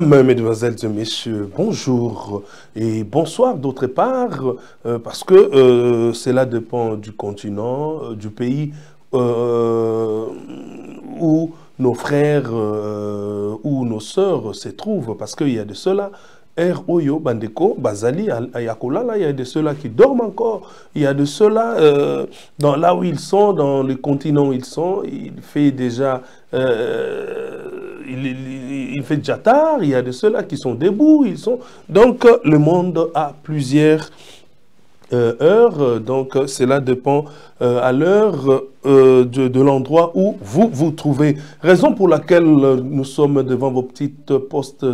Mesdemoiselles et messieurs, bonjour et bonsoir d'autre part, parce que cela dépend du continent, du pays où nos frères ou nos sœurs se trouvent, parce qu'il y a de cela. Oyo, Bandeko, Bazali, Ayakolala, il y a de ceux-là qui dorment encore, il y a de ceux-là, dans là où ils sont, dans le continent où ils sont, il fait déjà, il fait déjà tard, il y a de ceux-là qui sont debout, ils sont... Donc, le monde a plusieurs heures, donc cela dépend à l'heure de l'endroit où vous vous trouvez. Raison pour laquelle nous sommes devant vos petites postes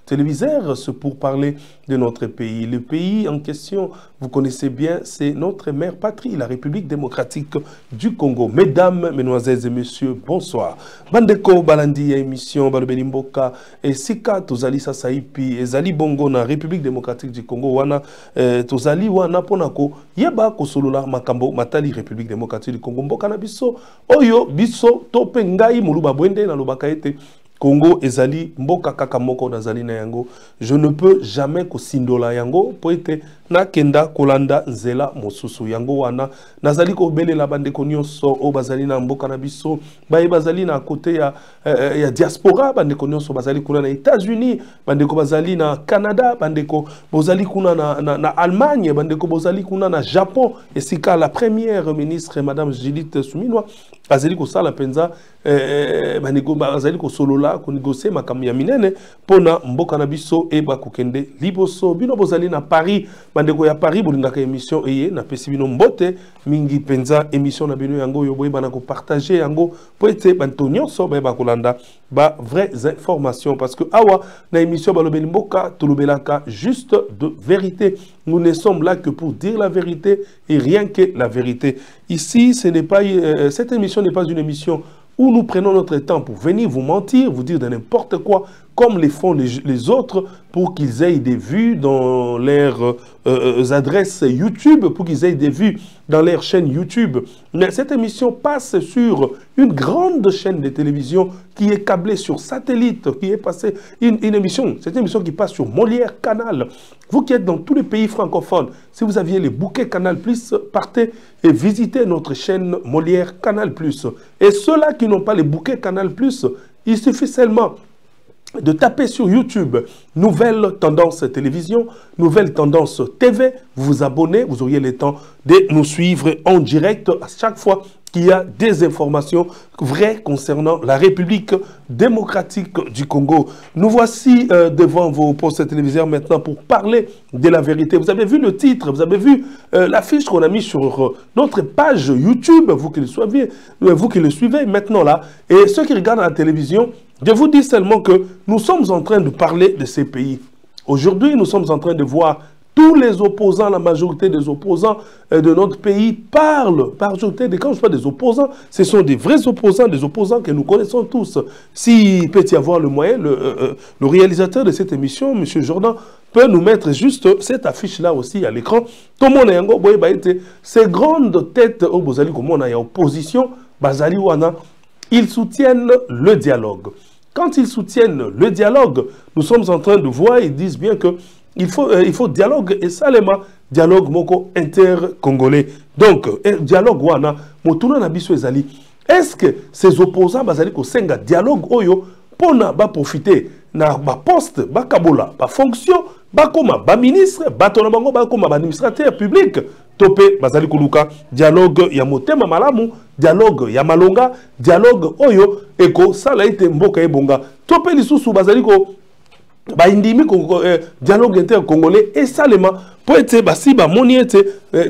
téléviseurs, c'est pour parler de notre pays. Le pays en question, vous connaissez bien, c'est notre mère patrie, la République démocratique du Congo. Mesdames, mesdemoiselles et messieurs, bonsoir. Bandeko Balandi émission Balobeli Mboka et Sika Tozali Sasaipi et Zali Bongo na République démocratique du Congo wana Tozali wana ponako yeba kosolola makambo matali République démocratique du Congo mboka na biso oyo biso tope ngai muluba bwende na lobaka ete Congo ezali mboka kaka moko nazali na yango. Je ne peux jamais kosindola yango po ete na kenda kolanda nzela mosusu yango wana nazali ko belela bandeko nyonso o bazali na mboka na biso baye bazali na côté ya diaspora bandeko nyonso bazali kuna na États-Unis bandeko bazali na Canada bandeko bozali kuna na Allemagne bandeko bozali kuna na Japon esika la première ministre madame Judith Suminwa azali ko sala penza bandeko bazali ko solola ko négocier makambo ya minene pona mboka na biso e ba kokende liboso bino bozali na Paris bandeko ya Paris bolingaka émission eye na pesi bino mbote mingi penza émission na bino yango yo boyeba na ko partager yango po ete banto nyonso ba kolanda ba vraies informations parce que awa na émission balobeli mboka tolobelaka juste de vérité. Nous ne sommes là que pour dire la vérité et rien que la vérité. Ici, ce n'est pas cette émission n'est pas une émission où nous prenons notre temps pour venir vous mentir, vous dire de n'importe quoi, comme les font les autres, pour qu'ils aient des vues dans leurs adresses YouTube, pour qu'ils aient des vues dans leur chaîne YouTube. Mais cette émission passe sur une grande chaîne de télévision qui est câblée sur satellite, qui est passée une émission, c'est une émission qui passe sur Molière Canal. Vous qui êtes dans tous les pays francophones, si vous aviez les bouquets Canal+, partez et visitez notre chaîne Molière Canal+. Et ceux-là qui n'ont pas les bouquets Canal+, il suffit seulement de taper sur YouTube Nouvelle Tendance Télévision, Nouvelle Tendance TV, vous vous abonnez, vous auriez le temps de nous suivre en direct à chaque fois qu'il y a des informations vraies concernant la République démocratique du Congo. Nous voici devant vos postes téléviseurs maintenant pour parler de la vérité. Vous avez vu le titre, vous avez vu l'affiche qu'on a mis sur notre page YouTube, vous qui le suivez maintenant là, et ceux qui regardent la télévision, je vous dis seulement que nous sommes en train de parler de ces pays. Aujourd'hui, nous sommes en train de voir tous les opposants, la majorité des opposants de notre pays parlent. Quand je parle des opposants, ce sont des vrais opposants, des opposants que nous connaissons tous. S'il peut y avoir le moyen, le réalisateur de cette émission, M. Jordan, peut nous mettre juste cette affiche-là aussi à l'écran. Tout le monde ces grandes têtes au Bozali, comme on a opposition, Bazali Wana, ils soutiennent le dialogue. Quand ils soutiennent le dialogue, nous sommes en train de voir, ils disent bien que il faut dialogue et salement dialogue moko inter-congolais. Donc, dialogue wana, motuna na biso ezali. Est-ce que ces opposants bazali ko senga dialogue oyo pona ba profiter na ba poste, ba kabola, ba fonction, ba koma, ba ministre, ba tonabango, ba koma, ba administrateur public, topé bazali koluka dialogue ya motema malamu, dialogue ya malonga, dialogue oyo eko sala ite mboka ebonga. Topé lisusu bazali ko ba indimi dialogue inter-congolais et salement pour être basi ba moni ete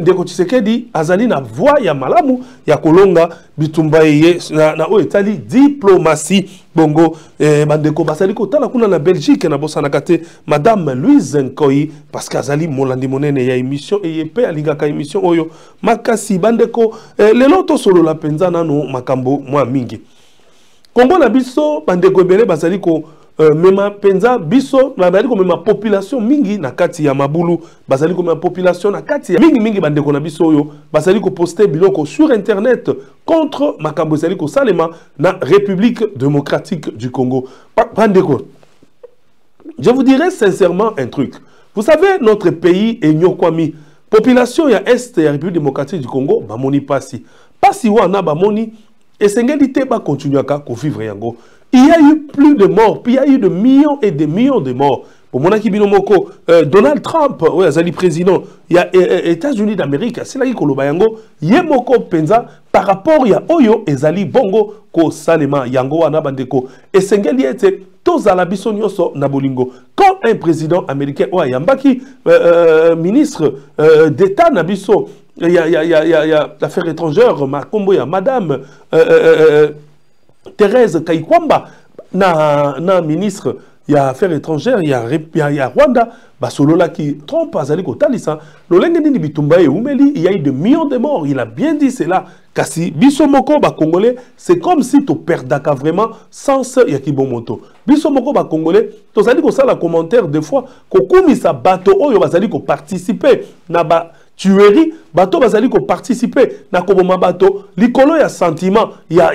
ndeko Tshisekedi azali na voix ya malamu ya kolonga bitumba ye na o etali diplomatie bongo bandeko basali ko tala kuna na Belgique na bosana kate madame Louise Nkoyi parce qu'azali molandi monene ya émission et yepe alingaka émission oyo makasi bandeko lelo to solo la penza nano makambo mwa mingi Congo na biso bandeko ebele basali ko mema penza biso bazali ko mema population mingi na kati ya mabulu bazali ko mema population na kati ya mingi bandeko na biso oyo bazali ko poster biloko sur internet contre makambo bazali ko salema na République démocratique du Congo bandeko Je vous dirais sincèrement un truc. Vous savez, notre pays est nyokwami. Population ya Est et République démocratique du Congo, bamoni pasi. Pasi wana bamoni, et sengeli ba continuer à vivre yango. Il y a eu plus de morts, puis il y a eu de millions et des millions de morts. Pour mon Moko, Donald Trump, ouais, Azali président, il y a États-Unis d'Amérique, c'est là qu'il y a Yemoko Penza, par rapport à Oyo, Ezali Bongo, Ko Salema, Yango Anabandeko, et Sengeli était tous à la Bissonioso Nabolingo. Quand un président américain, ouais, Yambaki, ministre d'État Nabiso, il y a l'affaire étrangère, Makombo, il y a Madame Thérèse Kaikwamba, na ministre. Il y a affaires étrangères, il y a Rwanda, Basolola qui trompe Azali Kotalisa. Il y a eu de millions de morts. Il a bien dit cela. Kasi Bisomoko Congolais, c'est comme si tu perdais vraiment sans Yakibomoto. Bisomoko Congolais, tu as dit que ça la commentaire des fois, que sa bateau, oh, Azali ko participer na ba tuerie, bateau bazali ko participer na koboma bateau, likolo ya sentiment, ya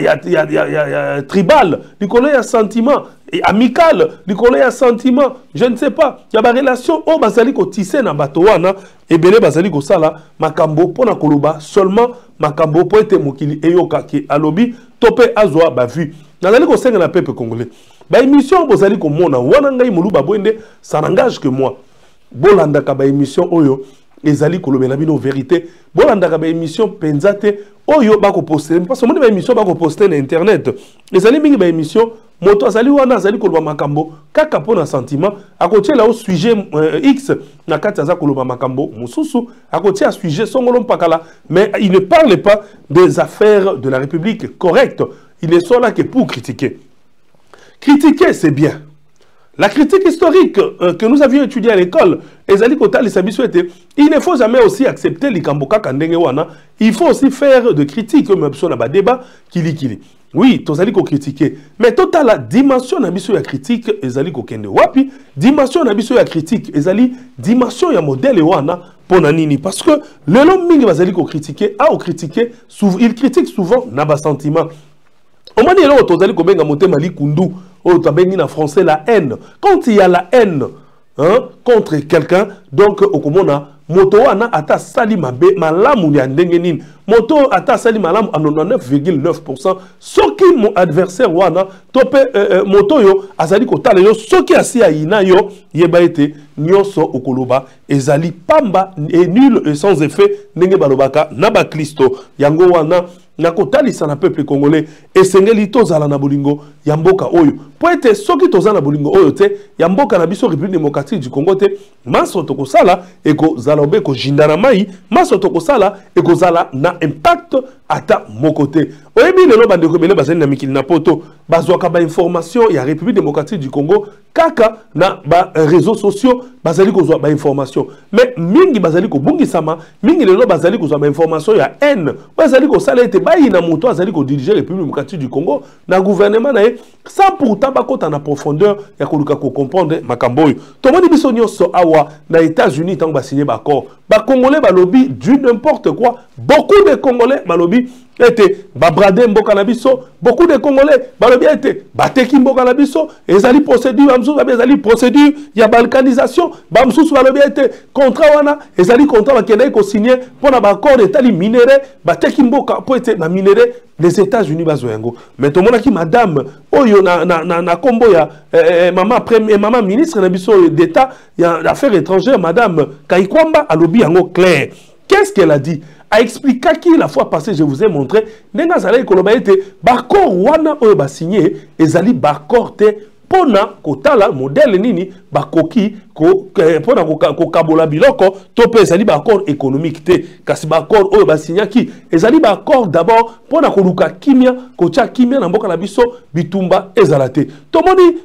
tribal, likolo ya sentiment amical, likolo ya sentiment, je ne sais pas, ya ba relation o bazali ko tisser na bateau wana, ebele bazali ko sala makambo pona koloba seulement makambo po ete mokili eyoka ki alobi topé azwa ba vu. Nazali ko senga na peuple congolais. Ba émission bozali ko mona wana ngai moluba bwende, ça n'engage que moi. Bolanda ka ba émission oyo ezali kolobela bino vérité bolandaka ba émission penzate oyo bako poster parce que mon ba émission bako poster na internet ezali mingi ba émission moto azali wana azali koloba makambo kaka pona sentiment akotie là au sujet X na kati aza koloba makambo mususu akotie à sujet songolo mpakala mais il ne parle pas des affaires de la République correct, il est là que pour critiquer c'est bien. La critique historique que nous avions étudiée à l'école, il ne faut jamais aussi accepter les Kamboka Kandengewana. Il faut aussi faire de critiques comme on a débat kili. Oui, tu as critiquer. Mais total la dimension de la critique, ezali kende wapi, dimension de la critique, ezali dimension ya modèle wana ponanini parce que le long mingi bazali ko critiquer, il critique souvent naba sentiment. Au moment où tu as dit que kundu, tu as dit en français la haine. Quand il y a la haine contre quelqu'un, donc au Komona, moto wana ata sali mabe malamu ya ndengenin. Moto ata sali malamu à 99,9%. Soki mon adversaire wana tope moto yo azali kotala yo soki asi aina yo yeba ete nyonso okoloba ezali pamba et nul et sans effet ndenge balobaka na ba Kristo yango wana na kotalisa na peuple congolais esengeli tozala na bolingo ya mboka oyo po ete soki tozala na bolingo oyo te ya mboka na biso République démocratique du Congo te maso tokosala ekozala obe kojindana mai maso tokosala ekozala na impact ata mokote oyebi lelo bandeko bele bazali na mikili na poto bazwaka ba information ya République démocratique du Congo kaka na ba réseaux sociaux bazali kozwa ba information mais mingi bazali ko bungisama mingi lelo bazali kozwa ba information ya haine bazali ko sala ete bayi na moto azali ko diriger République démocratique du Congo na gouvernement na sans pourtant bakota na profondeur ya koluka ko comprendre makambo oyo tomoni biso nyonso awa na États-Unis tant ba signer ba accord ba congolais ba lobby du n'importe quoi beaucoup de congolais ba lobby était babrade mboka na biso beaucoup de congolais ba lobby était bateki mboka na biso ezali procédure amsusu ezali procédure ya balkanisation ba msusu ba lobby était contrat wana ezali contrat ba kende ko signer pour na ba accord etali minéré bateki mboka po ete na minéré les États-Unis bazoyango mais to mona ki madame oyo na kombo ya maman ministre na biso d'État ya affaires étrangères madame Kaikwamba a lobby yango clair. Qu'est-ce qu'elle a dit? A expliqué qui la fois passée je vous ai montré nenga zala ekoloba ete bakor wana oyo ba signé ezali bakor te pona kotala modèle nini bakoki ko pona ko kabola biloko to pe ezali ba accord économique te kasi ba accord oyo ba signaki ezali ba accord d'abord pona ko luka kimia ko tia kimia na mboka na biso bitumba ezala te to moni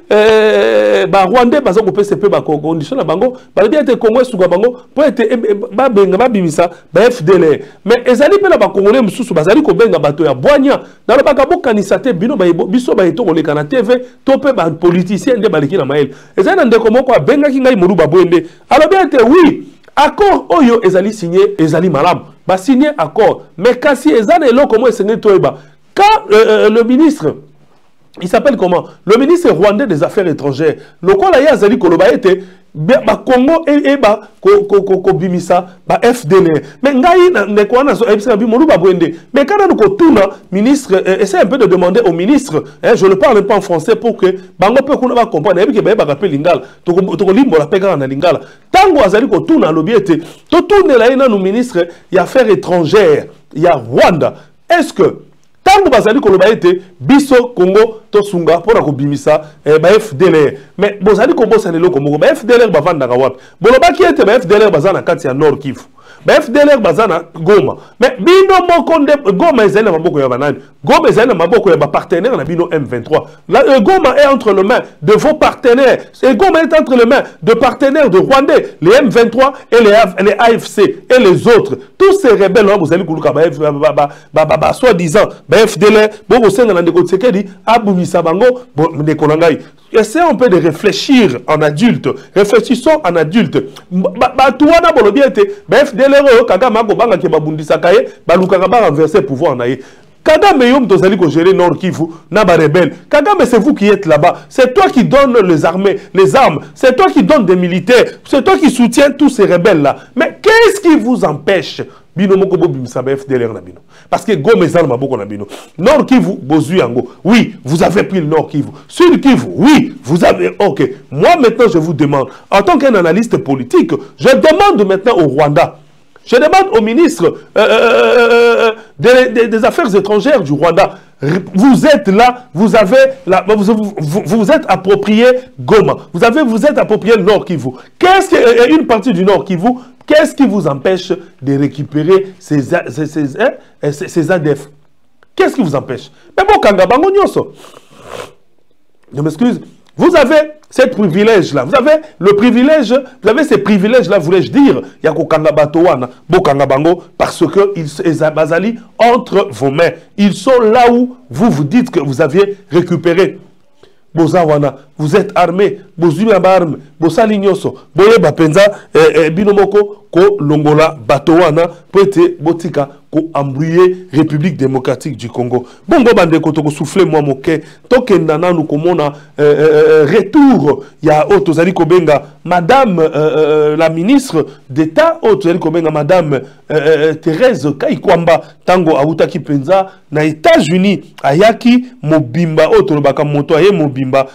ba Rwandais baza ko pese pe ba condition na bango ba bien te Congo suka bango po ete ba benga ba bimisa ba FDLR mais ezali pe na ba Congolais mususu bazali ko benga bato ya bwanya na lo baka bokanisa te bino ba biso ba eto ko leka na TV to pe ba politicien de baliki na mael ezali na ndeko moko abenga ki ngai moluba bwende alors bien te oui accord oyo ezali signé ezali malam ba signé accord mais kasi ezana eloko mo esengeli toyeba quand le ministre il s'appelle comment? Le ministre rwandais des Affaires étrangères. Le quoi là, il y a Zali Koloba était Congo et Bimisa, FDLR. Mais mais quand on ministre, essaie un peu de demander au ministre, je ne parle pas en français pour que Bango peut comprendre, et que rappelle Lingala, Lingala. Tango Azali Kotuna, l'objet, tout tourne là, il y a un ministre, il y a Affaires étrangères, il y a Rwanda. Est-ce que tant que bazali koloba ete biso Congo to sunga pour akobimisa FDLR mais bozali kobosa lelo komoko FDLR bavanda wapi boloba ki ete FDLR bazana kati ya Nord Kivu FDLR bazana Goma mais bino moko nde Goma ezali na maboko ya banani Goma ezali na maboko ya ba partenaire na bino M23 la Goma est entre les mains de vos partenaires et Goma est entre les mains de partenaires de Rwandais les M23 et les AFC et les autres tous ces rebelles là bozali kuluka ba soi-disant FDLR bon senga na ndeko tsekedi abumisa bango ndeko na ngai. Essayons un peu de réfléchir en adulte. Réfléchissons en adulte. Batuana bolobiete, FDLR Kagame ko banga ke babundisa kaye, balukaka ba renverser pouvoir na ye. Kagame yom tozali ko gérer Nord Kivu na ba rebelle. Kagame c'est vous qui êtes là-bas. C'est toi qui donne les armées, les armes. C'est toi qui donne des militaires. C'est toi qui soutiens tous ces rebelles là. Mais qu'est-ce qui vous empêche bino moko bobimisa ba FDLR na bino parce que Goma ezala maboko na bino Nord Kivu bozui yango oui vous avez pris le Nord Kivu Sud Kivu oui vous avez ok moi maintenant je vous demande en tant qu'un analyste politique je demande maintenant au Rwanda je demande au ministre des Affaires étrangères du Rwanda vous êtes là, vous avez vous êtes approprié Goma, vous êtes approprié le Nord Kivu. Qu'est-ce que une partie du Nord Kivu, qu'est-ce qui vous empêche de récupérer ces ADF? Qu'est-ce qui vous empêche? Mais bon, Kangabango Nyoso. Je m'excuse. Vous avez ce privilège-là. Vous avez le privilège, vous avez ces privilèges-là, voulais-je dire, Yako Kangabatowana, Bokangabango, parce que ils basali entre vos mains. Ils sont là où vous vous dites que vous aviez récupéré. Bozawana, vous êtes armé, Bozuma Barme, Bosalignoso, Boye Bapenza, Binomoko, Ko Longola, Batowana, Poete, Botika, Ko embrouillé République démocratique du Congo. Bongo Bande Kotoko soufflé moi moke, Token Nana nous commona retour, il y a Otozali Kobenga, Madame la ministre d'État, Otozali Kobenga, Madame Thérèse Kaikwamba, Tango Aoutaki Penza, na États-Unis, Ayaki, Mobimba, Otolobaka Moto, Aye Mobimba,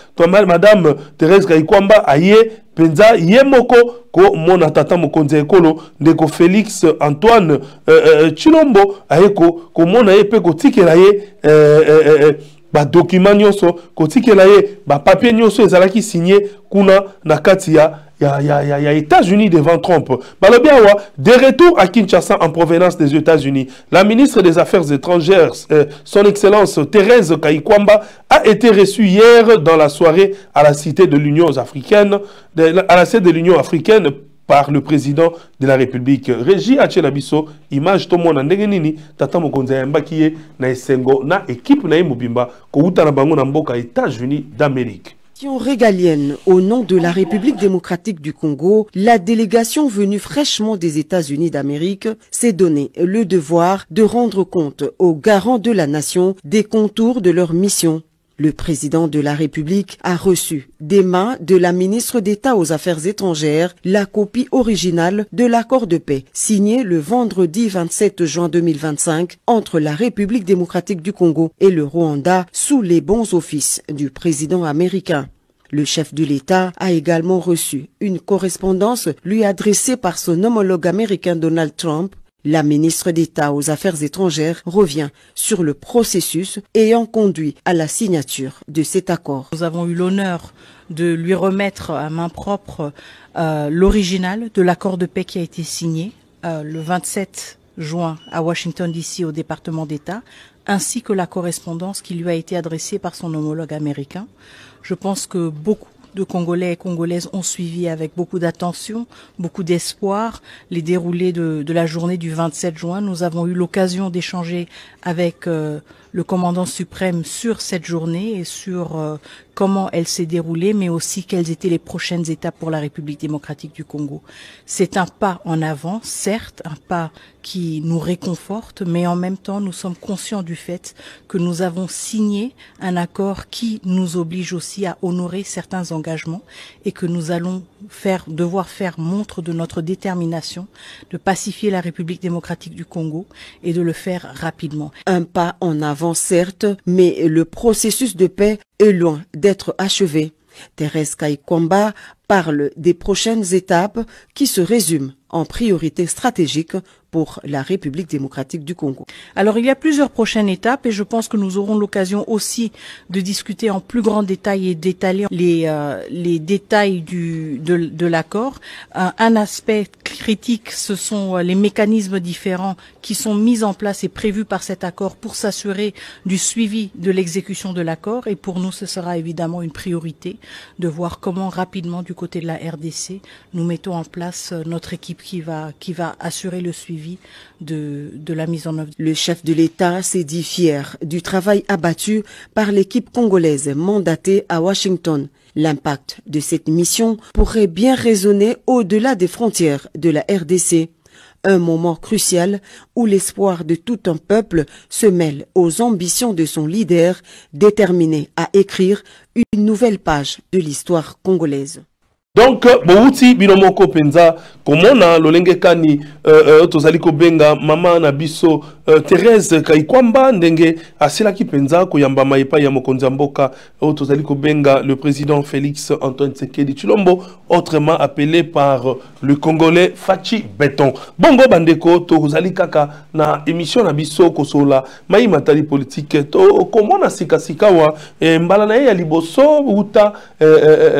Madame Thérèse Kaikwamba, Aye, Penza, Yemoko, ko mona tata mokonzi ekolo ndeko Félix Antoine Chilombo ayeko ko mona yepe ko tikela ye ba document nyonso ko tikela ye ba papier nyonso ezalaki signé kuna na kati ya États-Unis devant Trump. Balobiawa, de retour à Kinshasa en provenance des États-Unis, la ministre des Affaires étrangères, son Excellence Thérèse Kaikwamba, a été reçue hier dans la soirée à la Cité de l'Union africaine, par le président de la République. Régie Achelabiso, image Tomona Ndegenini, Tata Mokonza Yambakiye, na Esengo, na équipe na Mobimba, Kouta na Bango na Mboka, États-Unis d'Amérique. Régalienne au nom de la République démocratique du Congo, la délégation venue fraîchement des États-Unis d'Amérique s'est donné le devoir de rendre compte aux garants de la nation des contours de leur mission. Le président de la République a reçu des mains de la ministre d'État aux Affaires étrangères la copie originale de l'accord de paix signé le vendredi 27 juin 2025 entre la République démocratique du Congo et le Rwanda sous les bons offices du président américain. Le chef de l'État a également reçu une correspondance lui adressée par son homologue américain Donald Trump. La ministre d'État aux Affaires étrangères revient sur le processus ayant conduit à la signature de cet accord. Nous avons eu l'honneur de lui remettre à main propre l'original de l'accord de paix qui a été signé le 27 juin à Washington DC au département d'État, ainsi que la correspondance qui lui a été adressée par son homologue américain. Je pense que beaucoup de Congolais et Congolaises ont suivi avec beaucoup d'attention, beaucoup d'espoir les déroulés de la journée du 27 juin. Nous avons eu l'occasion d'échanger avec le commandant suprême sur cette journée et sur comment elle s'est déroulée, mais aussi quelles étaient les prochaines étapes pour la République démocratique du Congo. C'est un pas en avant, certes, un pas qui nous réconforte, mais en même temps, nous sommes conscients du fait que nous avons signé un accord qui nous oblige aussi à honorer certains engagements et que nous allons devoir faire montre de notre détermination de pacifier la République démocratique du Congo et de le faire rapidement. Un pas en avant, certes, mais le processus de paix est loin d'être achevé. Thérèse Kaikwamba parle des prochaines étapes qui se résument en priorité stratégique pour la République démocratique du Congo. Alors il y a plusieurs prochaines étapes et je pense que nous aurons l'occasion aussi de discuter en plus grand détail et d'étaler les détails de l'accord. Un aspect critique, ce sont les mécanismes différents qui sont mis en place et prévus par cet accord pour s'assurer du suivi de l'exécution de l'accord, et pour nous ce sera évidemment une priorité de voir comment rapidement du côté de la RDC nous mettons en place notre équipe qui va assurer le suivi de la mise en œuvre. Le chef de l'État s'est dit fier du travail abattu par l'équipe congolaise mandatée à Washington. L'impact de cette mission pourrait bien résonner au-delà des frontières de la RDC. Un moment crucial où l'espoir de tout un peuple se mêle aux ambitions de son leader, déterminé à écrire une nouvelle page de l'histoire congolaise. Donc, Bouti Binomoko Penza, Komona, Lolenge Kani, Tozaliko Benga, Mama Nabiso, Thérèse Kaikwamba, Ndenge, Asilaki Penza, Koyamba Maipa Yamokonzamboka, Tozaliko Benga, le président Félix Antoine Tshisekedi Tshilombo, autrement appelé par le Congolais Fachi Béton. Bongo Bandeko, Tozalikaka, na émission Nabiso, Kosola, Maï Matali politique, to Komona Sikasikawa, Mbalanae Yaliboso, Uta,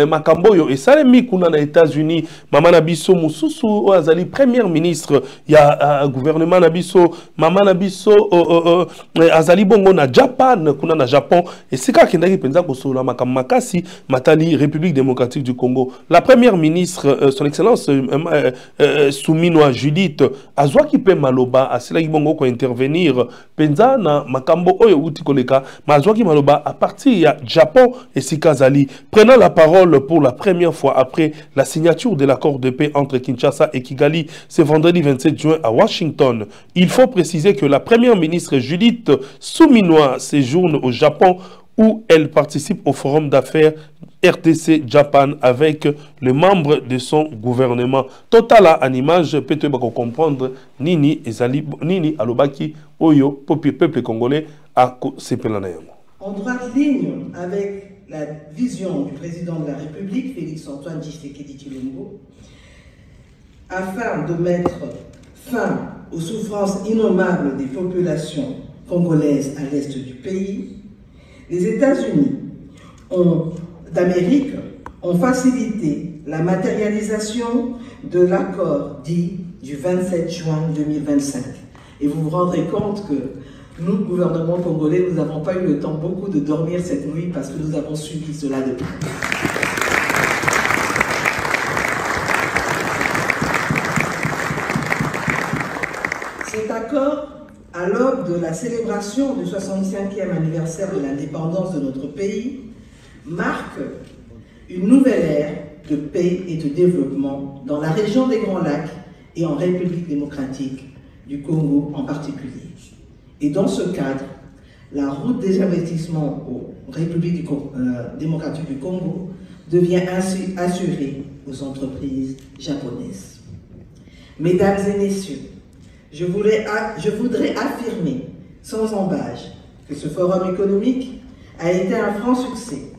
Makamboyo, et Salemi. Kuna na États-Unis, Mama Nabiso Mususu azali premier ministre ya gouvernement Nabiso, Mama Nabiso azali bongo na Japan, kuna na Japon, et c'est quand kendaki penza kosola makamakasi matali République démocratique du Congo. La première ministre son excellence Souminwa Judith azwaki pe maloba asilaki bongo ko intervenir penza na makambo oyo uti koleka, mazwaki maloba à partir ya Japon et sikazali prenant la parole pour la première fois après la signature de l'accord de paix entre Kinshasa et Kigali ce vendredi 27 juin à Washington. Il faut préciser que la première ministre Judith Suminwa séjourne au Japon où elle participe au forum d'affaires RTC Japan avec les membres de son gouvernement. Total en image, peut-être comprendre Nini Ezali Nini Alobaki Oyo peuple congolais à Sepelanayamo. En droite ligne avec la vision du président de la République, Félix Antoine Tshisekedi Tshilombo, afin de mettre fin aux souffrances innommables des populations congolaises à l'est du pays, les États-Unis d'Amérique ont facilité la matérialisation de l'accord dit du 27 juin 2025. Et vous vous rendrez compte que nous, gouvernement congolais, nous n'avons pas eu le temps beaucoup de dormir cette nuit parce que nous avons suivi cela de près. Cet accord, à l'aube de la célébration du 65e anniversaire de l'indépendance de notre pays, marque une nouvelle ère de paix et de développement dans la région des Grands Lacs et en République démocratique du Congo en particulier. Et dans ce cadre, la route des investissements aux Républiques démocratiques du Congo devient ainsi assurée aux entreprises japonaises. Mesdames et messieurs, je voudrais affirmer sans embâche que ce forum économique a été un franc succès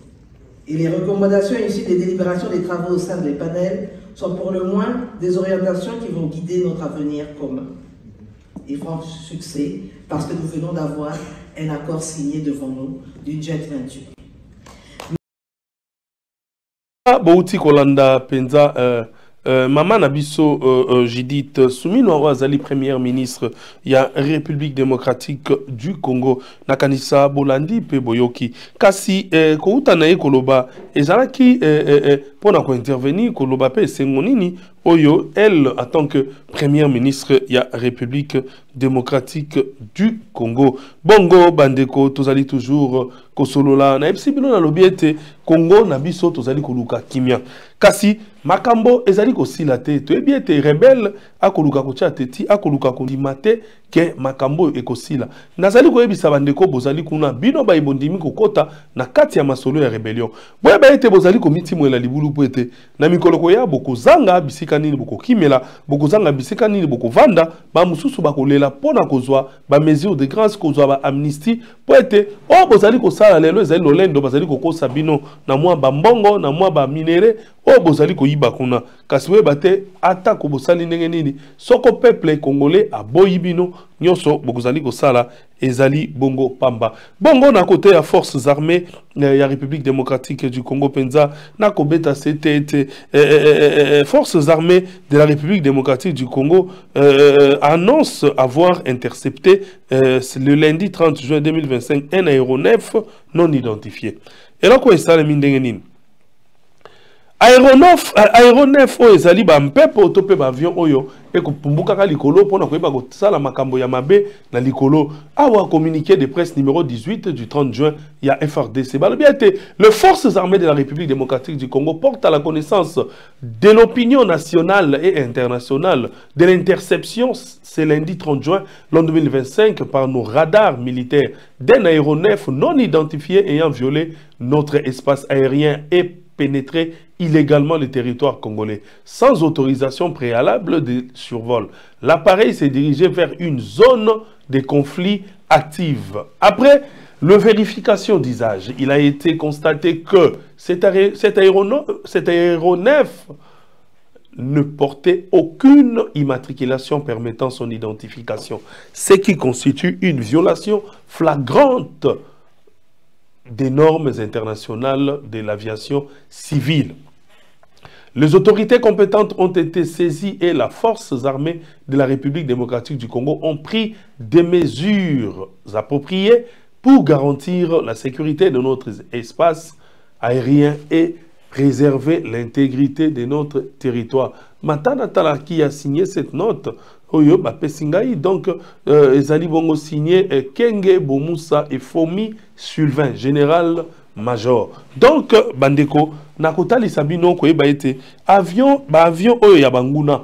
et les recommandations issues des délibérations des travaux au sein des panels sont pour le moins des orientations qui vont guider notre avenir commun. Et franc succès parce que nous venons d'avoir un accord signé devant nous d'une joint venture. Bouti Kolanda Penza Mama Nabiso Judith Suminwa azali première ministre ya République démocratique du Congo nakanisa bolandi pe boyoki kasi kouta na ekoloba ezalaki pona ko intervenir koloba pe sengonini oyo elle en tant que première ministre ya République démocratique du Congo. Bongo bandeko tozali toujours kosolola na epsibilo na lobiete Congo na biso tozali koluka kimia kasi makambo ezali kosilate to ebiete rebelle akoluka kotia teti akoluka kondimate ke makambo ekosila nazali koyebisa bandeko bozali kuna bino baibondimi kokota na kati ya masolo ya rebellion boye baete bozali komitimwela libulu po ete na mikolo koya bokozanga bisika nini bokokimela bokozanga bisika nini bokovanda bamosusu bakolela mpona kozwa bamesure de grâce kozwa baamnistie po ete oyo bozali kosala lelo ezali lolendo bazali kokosa bino na mwa bambongo na mwa baminere oyo bozali koyiba kuna kasi boyeba te ata kobosali ndenge nini soko peuple congolais aboyi bino nyonso bokozali kosala ezali bongo pamba bongo na côté ya forces armées ya République démocratique du Congo penza na kobeta CTT forces armées de la République démocratique du Congo annonce avoir intercepté le lundi 30 juin 2025 un aéronef non identifié et là quoi ça le mindenge nini aéronef oyo ezali bampepo to pe bavion oyo ekopumbukaka likolo mpona koyeba kosala makambo ya mabe na likolo awa communiqué de presse numéro 18 du 30 juin ya FRDC balobi ete les forces armées de la République démocratique du Congo portent à la connaissance de l'opinion nationale et internationale de l'interception ce lundi 30 juin l'an 2025 par nos radars militaires d'un aéronef non identifié ayant violé notre espace aérien et pénétrer illégalement le territoire congolais sans autorisation préalable de survol. L'appareil s'est dirigé vers une zone de conflit active. Après la vérification d'usage, il a été constaté que cet aéronef ne portait aucune immatriculation permettant son identification, ce qui constitue une violation flagrante des normes internationales de l'aviation civile. Les autorités compétentes ont été saisies et les forces armées de la République démocratique du Congo ont pris des mesures appropriées pour garantir la sécurité de notre espace aérien et préserver l'intégrité de notre territoire. Matana Tala qui a signé cette note, Oyo Bapesingai, donc Ezali Bongo signé Kenge Bomusa et Fomi Sylvain, général major. Donc Bandeko, Nakotali Sabino Koyeba ete avion, avion Oyo Yabanguna,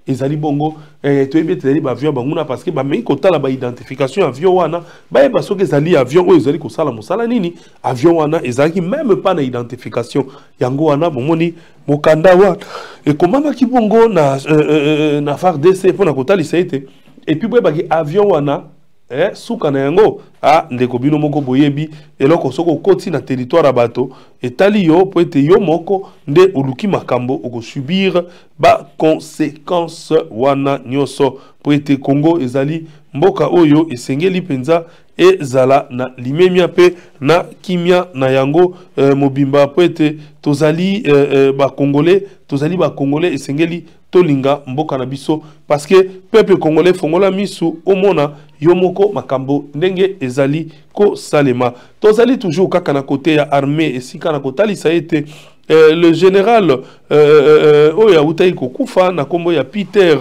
Ezali Bongo, Toyebe avion Banguna parce que Bamei Kotala ba identification avion wana, Baeba Soke Zali avion Oyo Ezali Kosala Mosala Nini, avion wana Ezali même pas na identification. Yango wana Bomoni Mokanda wa et comment ki bongo na na FARDC pour na Kotali Saite et puis Boyeba ki avion wana suka na yango ndeko bino moko boyebi eloko soko koti na territoire abato etali yo po ete yo moko nde uluki makambo okosubir ba conséquences wana nyoso po ete Congo ezali mboka oyo esengeli penza ezala na limemia pe na kimia na yango mobimba po ete tozali ba congolais esengeli tolinga mboka na biso parce que peuple congolais fongola misu omona yomoko makambo ndenge ezali ko salema tozali toujours kaka na côté ya armée esika na kotali ça a été le général oya utayi kokufa na kombo ya Peter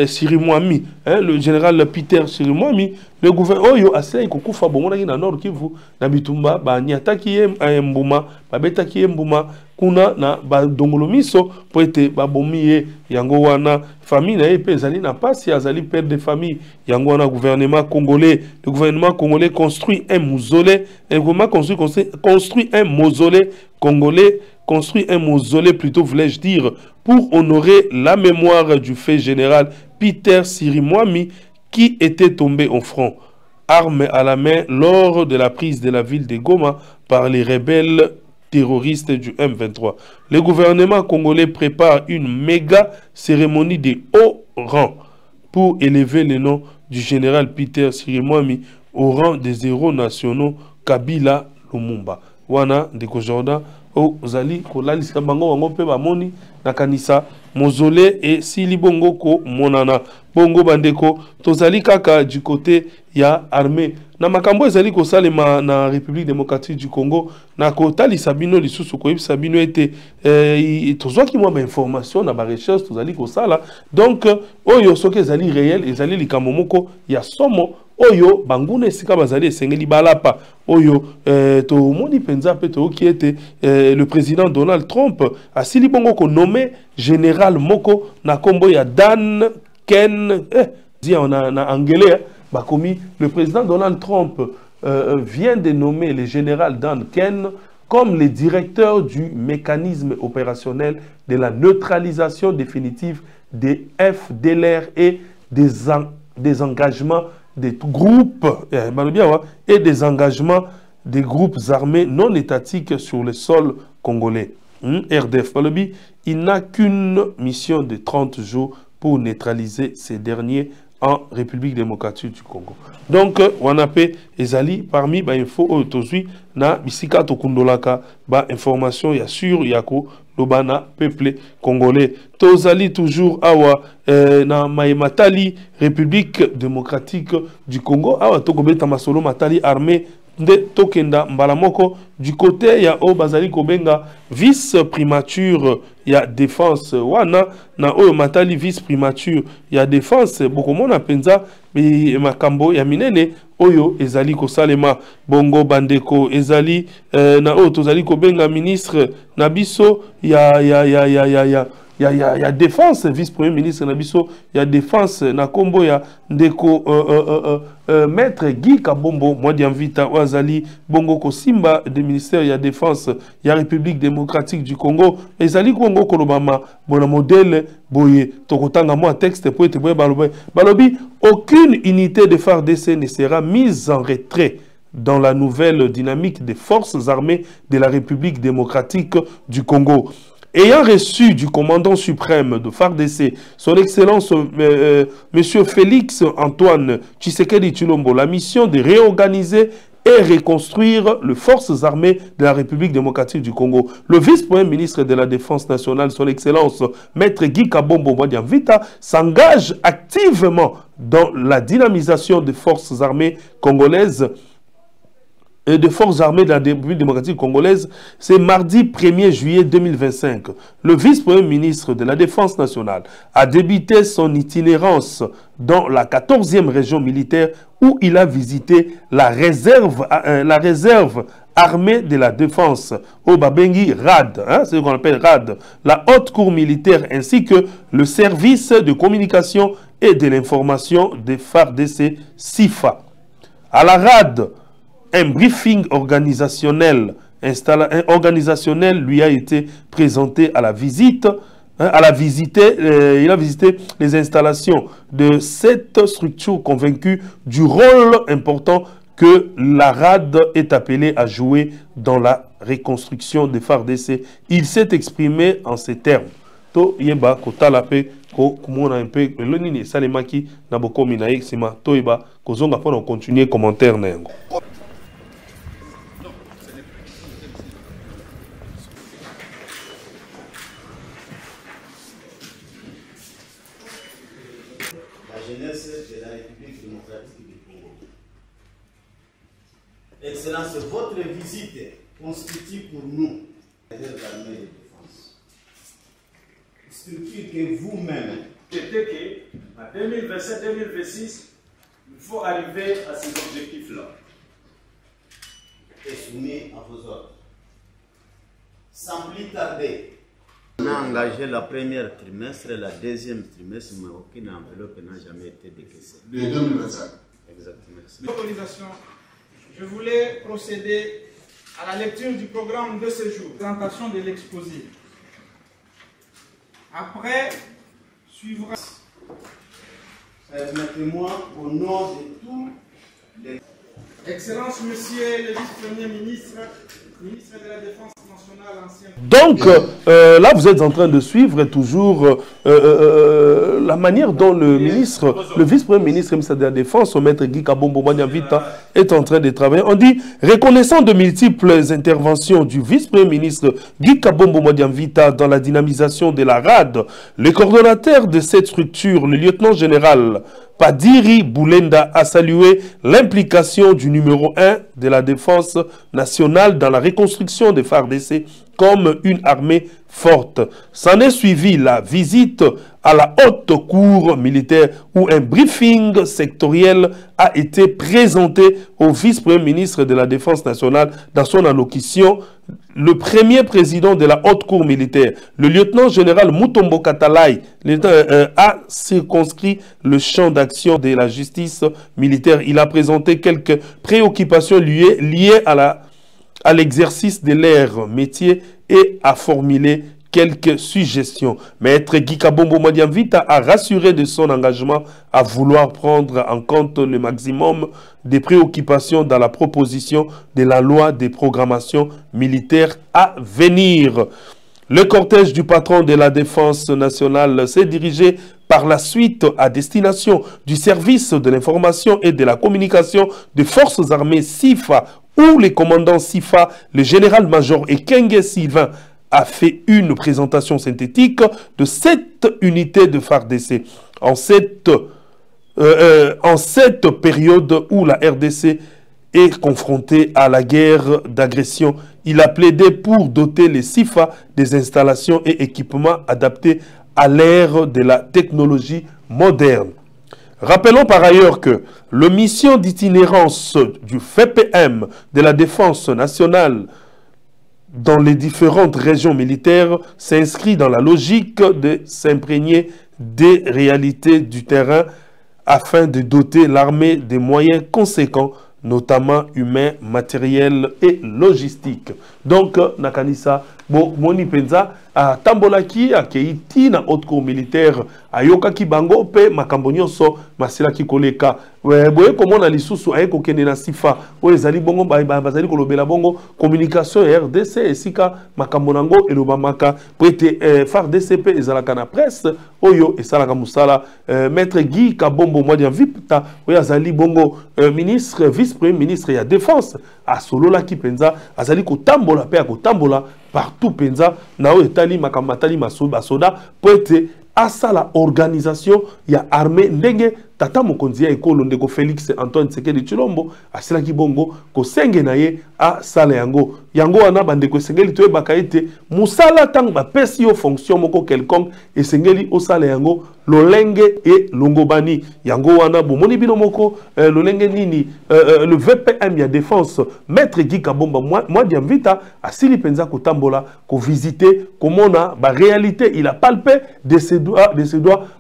Sirimwami le général Peter Sirimwami le gouvernement oyo asai kokufa bomona ki na Nord Kivu na bitumba ba nyataki ye mbuma babetaki ye mbuma kuna na ba dongolo miso po ete ba bomiye yango wana famille na epe ezali na pasi azali père de famille yango wana gouvernement congolais le gouvernement congolais construit un mausolée construit un mausolée congolais construit un mausolée plutôt voulais-je dire pour honorer la mémoire du fait général Peter Sirimwami qui était tombé au front arme à la main lors de la prise de la ville de Goma par les rebelles terroristes du M23. Le gouvernement congolais prépare une méga cérémonie de haut rang pour élever le nom du général Peter Sirimwami au rang des héros nationaux Kabila Lumumba. Wana ndeko Jordan o zali kolalisa bango wango pe bamoni na kanisa mausolée et sili bongo ko monana bongo bandeko tozali kaka du côté ya armée na makambo ezali ko salema na République démocratique du Congo na kotali sabino lisusu ko sabino ete tozwaki mwa information na ba recherche tozali ko sala donc oyo soki ezali réel ezali likambo moko ya somo oyo banguna esika bazali esengeli balapa oyo to moni penza pe to qui était le président Donald Trump asili bongo ko nommé général moko na kombo ya Dan Ken on a anglais bakomi le président Donald Trump vient de nommer le général Dan Ken comme le directeur du mécanisme opérationnel de la neutralisation définitive des FDLR et des engagements des groupes et des engagements des groupes armés non étatiques sur le sol congolais. RDF Palobi, il n'a qu'une mission de 30 jours pour neutraliser ces derniers en République démocratique du Congo. Donc, on a fait Ezali parmi les infos aujourd'hui na bisika tokundolaka ba information ya sur yako lobana peuple congolais. Tozali toujours awa na Matali République démocratique du Congo awa tokobeta masolo Matali armée de tokenda mbalamoko du côté ya o bazali kobenga vice primature ya défense wana na o Matali vice primature ya défense bokomona penza makambo ya minene oyo ezali kosalema bongo bandeko ezali na o tozali kobenga ministre na biso ya défense vice premier ministre na biso ya défense na kombo ya ndeko maître Guy Kabombo mwadi mvita wazali bongo kosimba de ministère ya défense ya République démocratique du Congo ezali kongo kolobama bona modèle boye tokotanga moi texte pour être boye balobi aucune unité de FARDC ne sera mise en retrait dans la nouvelle dynamique des forces armées de la République démocratique du Congo. Ayant reçu du commandant suprême de FARDC, son Excellence Monsieur Félix Antoine Tshisekedi Tshilombo, la mission de réorganiser et reconstruire les forces armées de la République démocratique du Congo. Le vice-premier ministre de la Défense nationale, son Excellence Maître Guy Kabombo Mwadiamvita, s'engage activement dans la dynamisation des forces armées congolaises et des forces armées de la République démocratique congolaise. C'est mardi 1er juillet 2025. Le vice-premier ministre de la Défense nationale a débuté son itinérance dans la 14e région militaire où il a visité la réserve armée de la défense au Babengi RAD, c'est ce qu'on appelle RAD, la haute cour militaire ainsi que le service de communication et de l'information des FARDC SIFA. À la RAD, un briefing organisationnel lui a été présenté à la visite. Il a visité les installations de cette structure convaincue du rôle important que la RAD est appelée à jouer dans la reconstruction des FARDC. Il s'est exprimé en ces termes. To yeba kotala pe ko kumona un peu le nini salemaki na bokomi na exima to yeba kozonga pona continuer commentaire na yango. De la République démocratique du Congo. Excellence, votre visite constitue pour nous les armées de défense. Structure que vous-même. C'était qu'en 2027-2026, il faut arriver à ces objectifs-là. Et soumis à vos ordres. Sans plus tarder. On a engagé la première trimestre et la deuxième trimestre, mais aucune enveloppe n'a jamais été décaissée. De 2025. Exactement. Autorisation. Je voulais procéder à la lecture du programme de ce jour. Présentation de l'exposé. Après, suivra. Permettez-moi, au nom de tous les... Excellence, Monsieur le vice-premier ministre, ministre de la Défense nationale ancien. Donc, là, vous êtes en train de suivre toujours la manière dont le ministre, le vice-premier ministre de la Défense, maître Guy Kabombo Mwadiamvita, est en train de travailler. On dit, reconnaissant de multiples interventions du vice-premier ministre Guy Kabombo Mwadiamvita dans la dynamisation de la RAD, le coordonnateur de cette structure, le lieutenant-général Padiri Boulenda a salué l'implication du numéro 1 de la défense nationale dans la reconstruction des FARDC comme une armée forte. S'en est suivi la visite à la haute cour militaire où un briefing sectoriel a été présenté au vice-premier ministre de la Défense nationale dans son allocution. Le premier président de la haute cour militaire, le lieutenant-général Mutombo Katalai, a circonscrit le champ d'action de la justice militaire. Il a présenté quelques préoccupations liées à l'exercice de leur métier et a formulé quelques suggestions. Maître Guy Kabombo Modiamvita a rassuré de son engagement à vouloir prendre en compte le maximum des préoccupations dans la proposition de la loi de programmation militaire à venir. Le cortège du patron de la Défense nationale s'est dirigé par la suite à destination du service de l'information et de la communication des forces armées SIFA, où le commandant SIFA, le général-major Ekenge Sylvain, a fait une présentation synthétique de 7 unités de FARDC. En cette période où la RDC est confrontée à la guerre d'agression, il a plaidé pour doter les SIFA des installations et équipements adaptés à l'ère de la technologie moderne. Rappelons par ailleurs que la mission d'itinérance du FPM de la Défense nationale dans les différentes régions militaires s'inscrit dans la logique de s'imprégner des réalités du terrain afin de doter l'armée des moyens conséquents, notamment humains, matériels et logistiques. Donc, Nakanisa, Moni Penza, a Tambolaki, a Keiti, na haute cour militaire, a Yokaki Bango, pe Makambonyoso, Masilaki Koleka. Boye comment on a l'issoussou, a Eko Kenena Sifa, Oye Zali Bongo, Bazali Kolobela Bongo, communication RDC, Esika, Makambonango, et Lobamaka, prêté FARDCP, et Zalakana Presse, Oyo, et Salaka Moussala, Maître Guy Kabombo, Modian Vipta, Oye Zali Bongo, ministre, vice-premier ministre, et à défense, à Solola Kipenza, a Zali Kotambola, Pea Kotambola, partout Penza, Nao Etali, Makamatali, Masoda, prêté à ça la organisation, il y a armée ndenge tata mokonzi ya ekolo ndeko Félix Antoine Tshisekedi Tshilombo asilaki bongo ko senge na ye a sala yango wana bandeko sengeli to ebaka ete musala tang ba pesi yo fonction moko quelconque et sengeli o sala yango lolenge et longobani yango wana bomoni bino moko lolenge nini le VPM ya défense maître Guy Kabomba moi Diamvita asili penza ko tambola ko visiter komona ba réalité il a palpé de ses doigts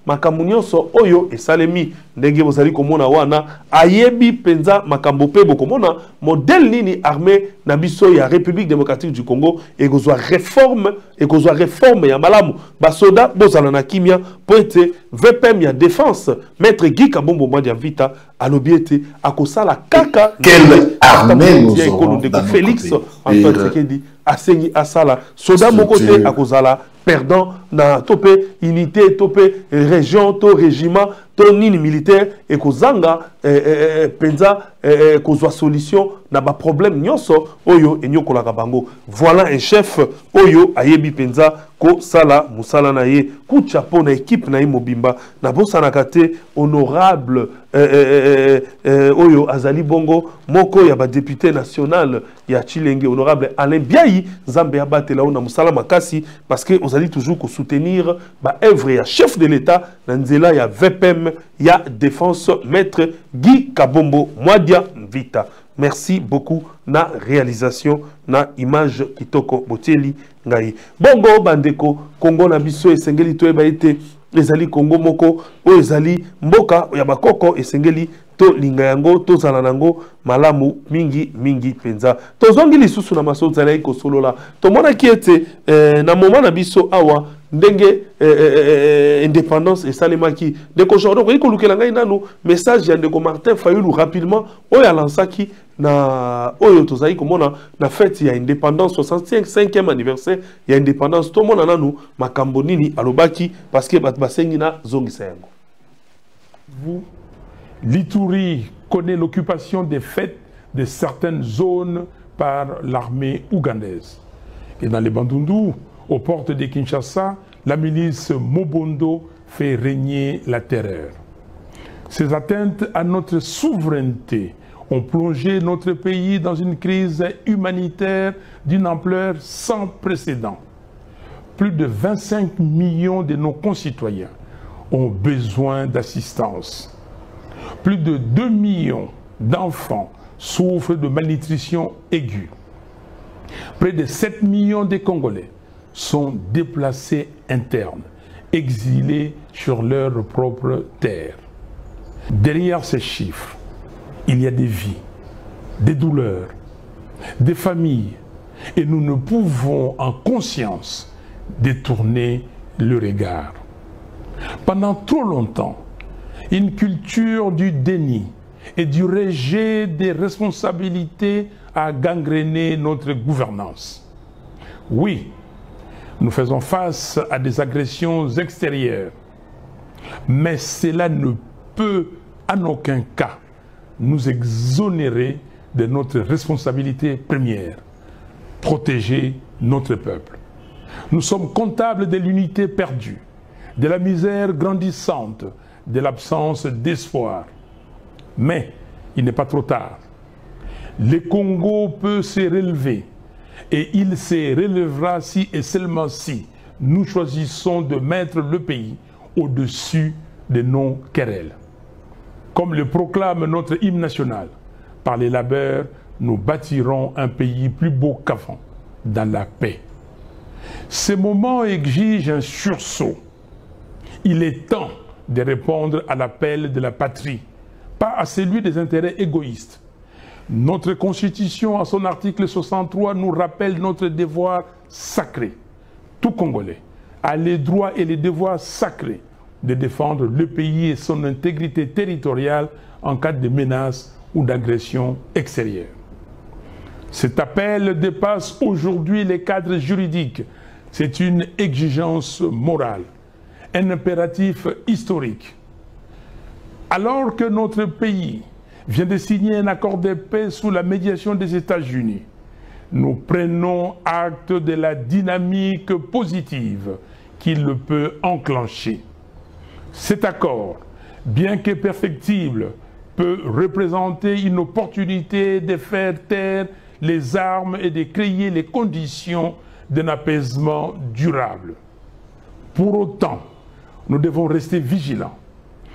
makamunyo so oyo et salemi ndenge bozali komona wana ayebi penza makambo pe bokomona modèle nini armée na biso ya République démocratique du Congo et kozwa réforme ya malamu basoda bozala na kimia po ete VPM ya défense maître Guy Kabombo Modiamvita alobiete akosala kaka quelle armée nous aurons ndeko Félix Antoine Tshisekedi asengi asala soda mokote akozala perdant na topé unité topé région to régiment to nini militaire et kozanga penza kozwa solution na ba problème nyonso oyo enyokolaka bango. Voilà un chef oyo ayebi penza ko sala musala na ye ku chapeau na équipe na mobimba na bosana kate honorable oyo azali bongo moko ya ba député national ya Chilenge honorable Alain Biayi Nzambe abatela na musala makasi parce que ozali toujours ko soutenir ba œuvre ya chef de l'État na nzela ya VPM ya défense maître Guy Kabombo Modiamvita. Merci beaucoup na réalisation na image kitoko botieli ngai. Bongo bandeko Congo na biso esengeli to eba ete ezali Congo moko o ezali mboka ya bakoko esengeli to linga yango to zala nango malamu mingi penza. To zongi lisusu na maso zala iko solola. To mona kiete na moment na biso awa ndenge indépendance et salemaki ndeko jordo ko lukela ngai nanu message ya ndeko Martin Fayulu rapidement oya lansaki na oyo tozali komona na fête ya indépendance 65e anniversaire ya indépendance to mona nanu makambo nini alobaki parce que bat basengi na zongisa yango. Vous l'Ituri connaît l'occupation des fêtes de certaines zones par l'armée ougandaise. Et dans les Bandundu, aux portes de Kinshasa, la milice Mobondo fait régner la terreur. Ces atteintes à notre souveraineté ont plongé notre pays dans une crise humanitaire d'une ampleur sans précédent. Plus de 25 millions de nos concitoyens ont besoin d'assistance. Plus de 2 millions d'enfants souffrent de malnutrition aiguë. Près de 7 millions de Congolais sont déplacés internes, exilés sur leur propre terre. Derrière ces chiffres, il y a des vies, des douleurs, des familles, et nous ne pouvons en conscience détourner le regard. Pendant trop longtemps, une culture du déni et du rejet des responsabilités a gangréné notre gouvernance. Oui, nous faisons face à des agressions extérieures, mais cela ne peut en aucun cas nous exonérer de notre responsabilité première, protéger notre peuple. Nous sommes comptables de l'unité perdue, de la misère grandissante, de l'absence d'espoir. Mais il n'est pas trop tard. Le Congo peut se relever et il se relèvera si et seulement si nous choisissons de mettre le pays au-dessus de nos querelles. Comme le proclame notre hymne national, par les labeurs, nous bâtirons un pays plus beau qu'avant, dans la paix. Ce moment exige un sursaut. Il est temps de répondre à l'appel de la patrie, pas à celui des intérêts égoïstes. Notre Constitution, à son article 63, nous rappelle notre devoir sacré. Tout Congolais a les droits et les devoirs sacrés de défendre le pays et son intégrité territoriale en cas de menace ou d'agression extérieure. Cet appel dépasse aujourd'hui les cadres juridiques. C'est une exigence morale, un impératif historique. Alors que notre pays vient de signer un accord de paix sous la médiation des États-Unis, nous prenons acte de la dynamique positive qu'il peut enclencher. Cet accord, bien que perfectible, peut représenter une opportunité de faire taire les armes et de créer les conditions d'un apaisement durable. Pour autant, nous devons rester vigilants.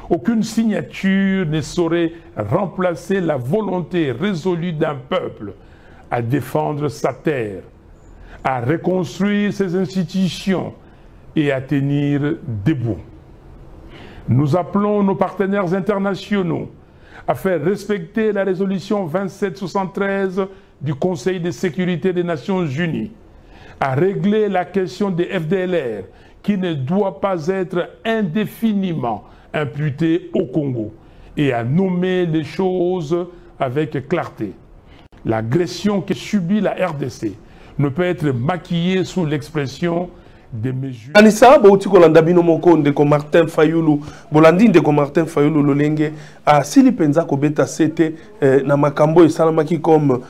Aucune signature ne saurait remplacer la volonté résolue d'un peuple à défendre sa terre, à reconstruire ses institutions et à tenir debout. Nous appelons nos partenaires internationaux à faire respecter la résolution 2773 du Conseil de sécurité des Nations Unies, à régler la question des FDLR qui ne doit pas être indéfiniment imputée au Congo et à nommer les choses avec clarté. L'agression que subit la RDC ne peut être maquillée sous l'expression des mesures. Anissa, bauti kolanda bino moko ndeko Martin Fayulu, bolandi ndeko Martin Fayulu lolenge a sili penza ko beta sete na makambo esalamaki comme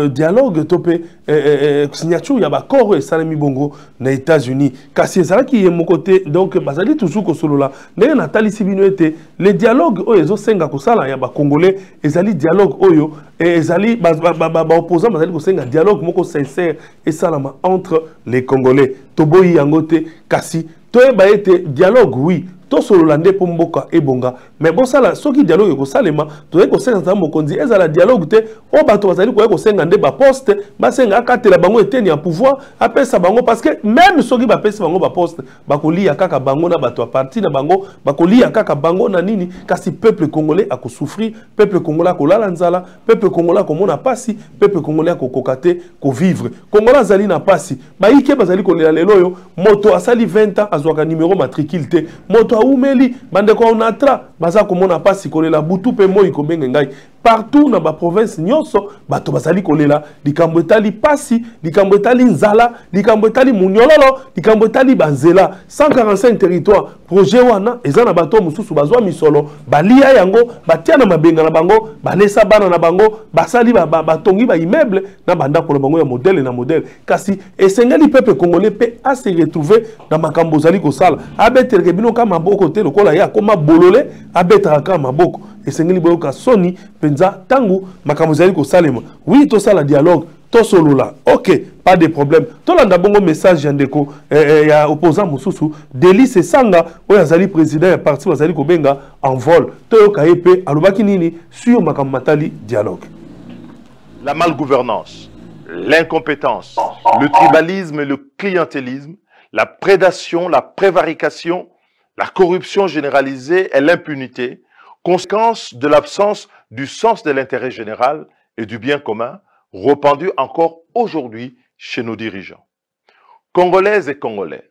dialogue topé signature ya ba corps esalami bongo na États-Unis. Kasi ezalaki ye mokote donc bazali toujours ko solola. Ndenge na talisi bino ete le dialogue oyo ezo senga ko sala ya ba congolais ezali dialogue oyo ezali ba opposant bazali ko senga dialogue moko sincère esalama entre les Congolais. Toboyi yangote kasi toyeba ete dialogue oui to solola nde po mboka ebonga mais bon sala soki dialogue ko salema toye ko senga za mokonzi ezala dialogue te o bato bazali ko senga nde ba poste ba senga akatela bango eteni ya pouvoir apesa bango parce que même soki ba pesa bango ba poste ba kolia kaka bango na bato a parti na bango ba kolia kaka bango na nini kasi peuple congolais a ko souffrir peuple congolais ko lala nzala peuple congolais ko mona pasi peuple congolais ko kokate ko vivre congolais zali na pasi ba ike bazali ko lela lelo yo moto asali 20 ans azwaka numéro matricule te moto umeli bande ko onatra baza komona pasi kolela butu pe moi ko benga ngai partout dans la province nyonso bato bazali kolela likambo etali pasi likambo etali nzala likambo etali munyololo likambo etali banzela 145 territoires projet wana eza na bato mususu bazwa misolo balia yango batia na mabenga na bango balesa bana na bango basali batongi ba immeuble na bandako na bango ya modèle na modèle kasi esengeli peuple congolais pe a se retrouver na makambo zali kosala abeteleke bino ka maboko te lokola ya koma bolole abetaka ka maboko esengeli boyoka soni penza tangu makambo zali kosalema oui to sala dialogue to solola ok pas de problème to landa bongo message ya ndeko ya opposant mususu Délice Sanga oyo azali président ya parti bazali kobenga en vol to yoka yepe alobaki nini sur makambo matali dialogue. La malgouvernance, l'incompétence, le tribalisme et le clientélisme, la prédation, la prévarication, la corruption généralisée et l'impunité, conséquence de l'absence du sens de l'intérêt général et du bien commun, répandu encore aujourd'hui chez nos dirigeants. Congolaises et Congolais,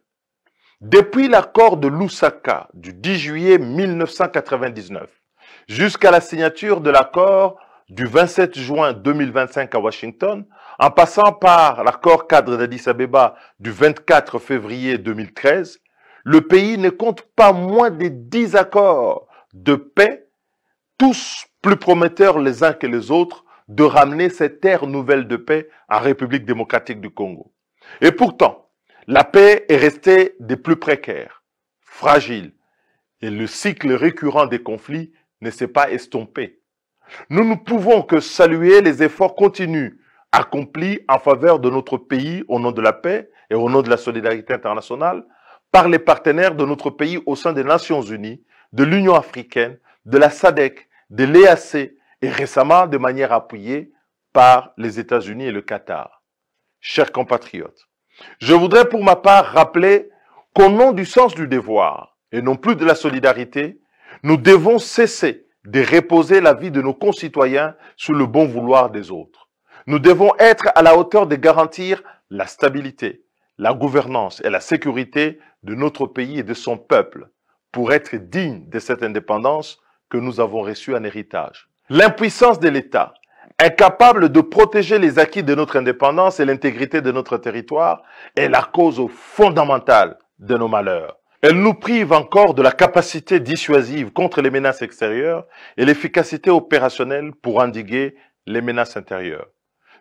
depuis l'accord de Lusaka du 10 juillet 1999 jusqu'à la signature de l'accord du 27 juin 2025 à Washington, en passant par l'accord cadre d'Addis Abeba du 24 février 2013, le pays ne compte pas moins de 10 accords de paix, tous plus prometteurs les uns que les autres, de ramener cette ère nouvelle de paix en République démocratique du Congo. Et pourtant, la paix est restée des plus précaires, fragile, et le cycle récurrent des conflits ne s'est pas estompé. Nous ne pouvons que saluer les efforts continus accomplis en faveur de notre pays au nom de la paix et au nom de la solidarité internationale par les partenaires de notre pays au sein des Nations Unies, de l'Union africaine, de la SADC, de l'EAC et récemment de manière appuyée par les États-Unis et le Qatar. Chers compatriotes, je voudrais pour ma part rappeler qu'au nom du sens du devoir et non plus de la solidarité, nous devons cesser de reposer la vie de nos concitoyens sur le bon vouloir des autres. Nous devons être à la hauteur de garantir la stabilité, la gouvernance et la sécurité de notre pays et de son peuple pour être dignes de cette indépendance que nous avons reçue en héritage. L'impuissance de l'État, incapable de protéger les acquis de notre indépendance et l'intégrité de notre territoire, est la cause fondamentale de nos malheurs. Elle nous prive encore de la capacité dissuasive contre les menaces extérieures et l'efficacité opérationnelle pour endiguer les menaces intérieures.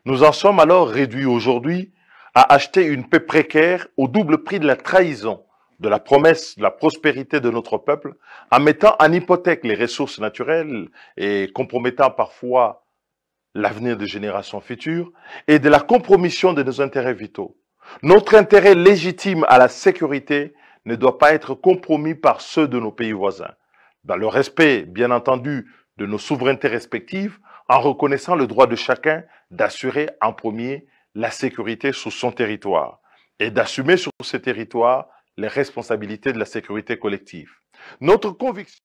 Nous en sommes alors réduits aujourd'hui à acheter une paix précaire au double prix de la trahison, de la promesse de la prospérité de notre peuple, en mettant en hypothèque les ressources naturelles et compromettant parfois l'avenir des générations futures, et de la compromission de nos intérêts vitaux. Notre intérêt légitime à la sécurité ne doit pas être compromis par ceux de nos pays voisins, dans le respect, bien entendu, de nos souverainetés respectives, en reconnaissant le droit de chacun d'assurer en premier la sécurité sur son territoire et d'assumer sur ce territoire les responsabilités de la sécurité collective. Notre conviction...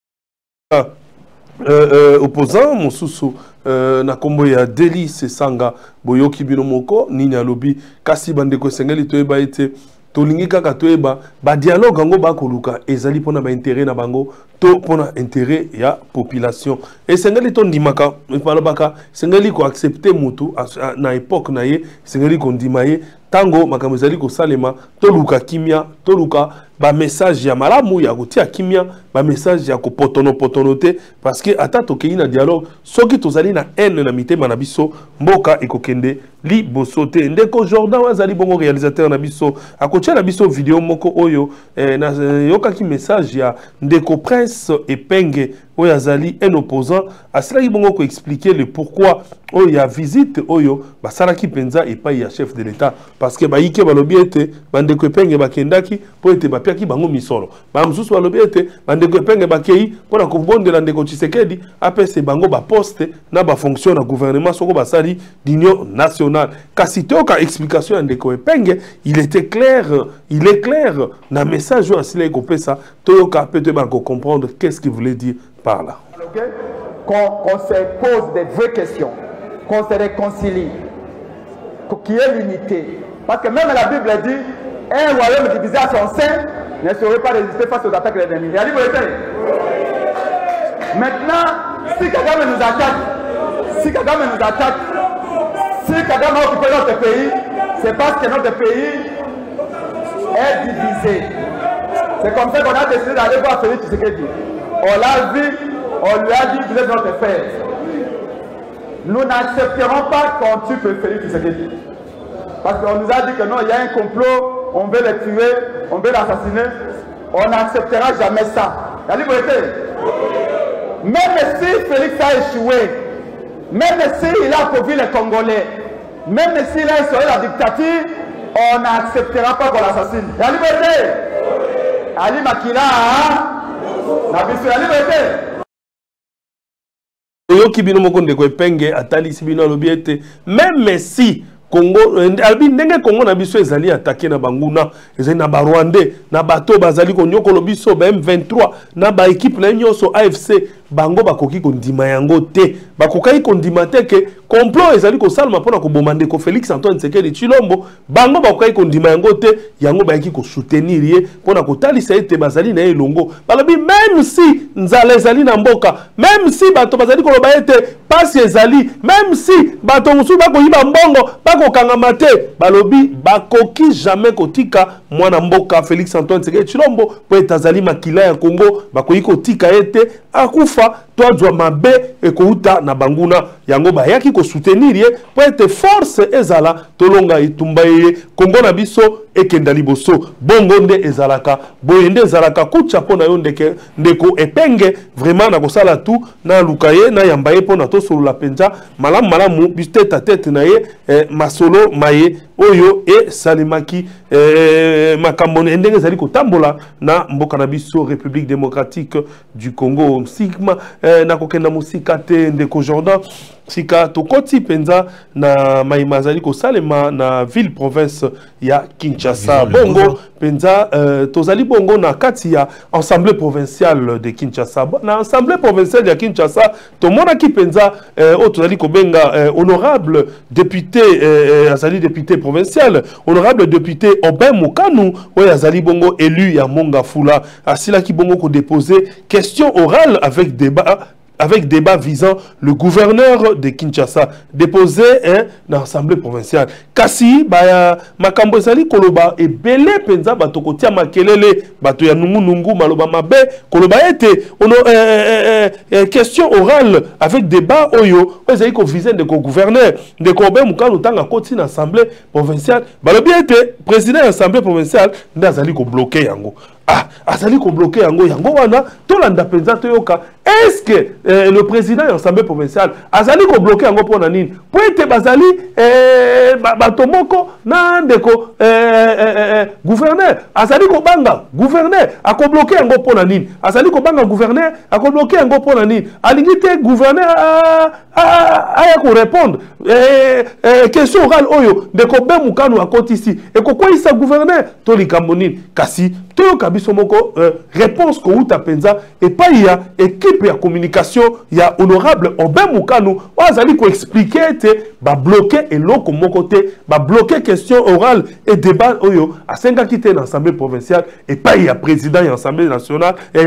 opposant mosusu na kombo ya Délice Sanga boyoki bino moko nini alobi kasi bandeko sengeli toyeba ete tolingi kaka toyeba ba dialogue yango bakoluka ezali pona ba intérêt na bango to pona intérêt ya population esengeli to ndimaka balobaka sengeli ko accepter mutu na époque na ye sengeli ko ndima ye tango makambo ezali kosalema toluka kimia toluka ba message ya malamu ya kotia kimia ba message ya kopotono te parce que ata tokei na dialogue soki tozali na haine na mitema na biso mboka ekokende liboso te ndeko Jordan wazali bongo réalisateur na biso akotia na biso video moko oyo na yokaki message ya ndeko Prince Epenge oyo azali un opposant asilaki bongo ko expliquer le pourquoi oyo ya visite oyo basalaki penza epai ya chef de l'État parce que baike balobi ete bandeko Epenge bakendaki po ete bapiaki bango misolo bamususu balobi ete bandeko Epenge bakei pona kobondela ndeko Tshisekedi apese bango ba poste na ba fonction na gouvernement soko basali d'union nationale kasi toka explication ya ndeko Epenge il est clair na message oyo asilaki kopesa toyoka pe toyeba comprendre qu'est-ce qu'il voulait dire par là. Qu'on se pose des vraies questions, qu'on se réconcilie, qu'il y ait l'unité. Parce que même la Bible dit, un royaume divisé à son sein ne saurait pas résister face aux attaques de l'ennemi. Il a dit, vous le savez. Maintenant, si quelqu'un nous attaque, si Kagame nous attaque, si Kagame a occupé notre pays, c'est parce que notre pays est divisé. C'est comme ça qu'on a décidé d'aller voir Félix Tshisekedi. On l'a vu, on lui a dit vous êtes notre frère. Nous n'accepterons pas qu'on tue Félix Tshisekedi. Parce qu'on nous a dit que non, il y a un complot, on veut le tuer, on veut l'assassiner. On n'acceptera jamais ça. La liberté. Même si Félix a échoué, même s'il a appauvri les Congolais, même s'il a instauré la dictature, on n'acceptera pas qu'on l'assassine. La liberté. Ali Makila, la liberté. Oyoki bino moko ndeko epenge atalisi bino alobi ete même si Congo albi ndenge Congo na biso ezali attaqué na banguna ezali na ba Rwandais na bato bazali konyokolo biso ba M23 na ba équipe na nyonso AFC bango bakoki kondima yango te bakokai kondima te ke complot ezali ko salma pona ko bomande ko Félix Antoine Tshisekedi Tshilombo bango bakokai kondima yango te yango bayaki ko soutenir ye pona ko talisa ete bazali na elongo balobi même si nzala ezali na mboka même si bato bazali ko loba ete pasi ezali même si bato musu bako yiba mbongo bako kangama te balobi bakoki jamais kotika mwana mboka Félix Antoine Tshisekedi Tshilombo po etazali makila ya Congo bakoki kotika ete akufa toa mabe ekouta na banguna yango bayaki ko soutenir ye po ete force ezala tolonga itumba ye Congo na biso ekenda liboso bongo nde ezalaka boyende ezalaka kucha pona yo ndeko epenge vraiment na kosala tout na lukaye na yambaye pona to solo la penja malamu biso tête à tête na ye masolo maye oyo e salimaki makambo ndenge ezali kotambola na mboka na biso République démocratique du Congo sigma na kokenda musika te ndeko Jordan sika tokoti penza na maimazali ko salema na ville province ya Kinshasa bongo penza tozali bongo na kati ya assemblée provinciale de Kinshasa na assemblée provinciale ya Kinshasa tomona ki penza o tozali ko benga honorable député azali député provincial honorable député Aubin Mukanu oyo azali bongo élu ya Mongafula asila ki bongo ko déposer question orale avec débat visant le gouverneur de Kinshasa déposé dans l'Assemblée provinciale. Kasi baya makambo ezali koloba ebele penza bato kotia makelele bato ya nungu maloba mabe koloba ete question orale avec débat oyo ezali ko viser de gouverneur de Aubin Mukanu tanga koti na Assemblée provinciale balobi ete président de l'Assemblée provinciale ndazali ko bloquer yango. Ah, azali ko bloquer yango wana tolanda penza toyoka est-ce que le président de l'Assemblée provinciale azali ko bloquer yango pona nini po ete bazali batomoko na ndeko gouverneur azali ko banga gouverneur ako bloquer yango pona nini azali ko banga gouverneur ako bloquer yango pona nini alingi te gouverneur aya ko répondre question orale oyo ndeko Aubin Mukanu akotisi ekokwisa gouverneur to likambo nini kasi toyoka biso moko réponse ko uta penza et pas il y a équipe ya communication ya honorable Aubin Mukanu azali ko expliquer te ba bloquer eloko moko te ba bloquer question orale et débat oyo asenga kite na assemblée provinciale et pas il y a président ya assemblée nationale et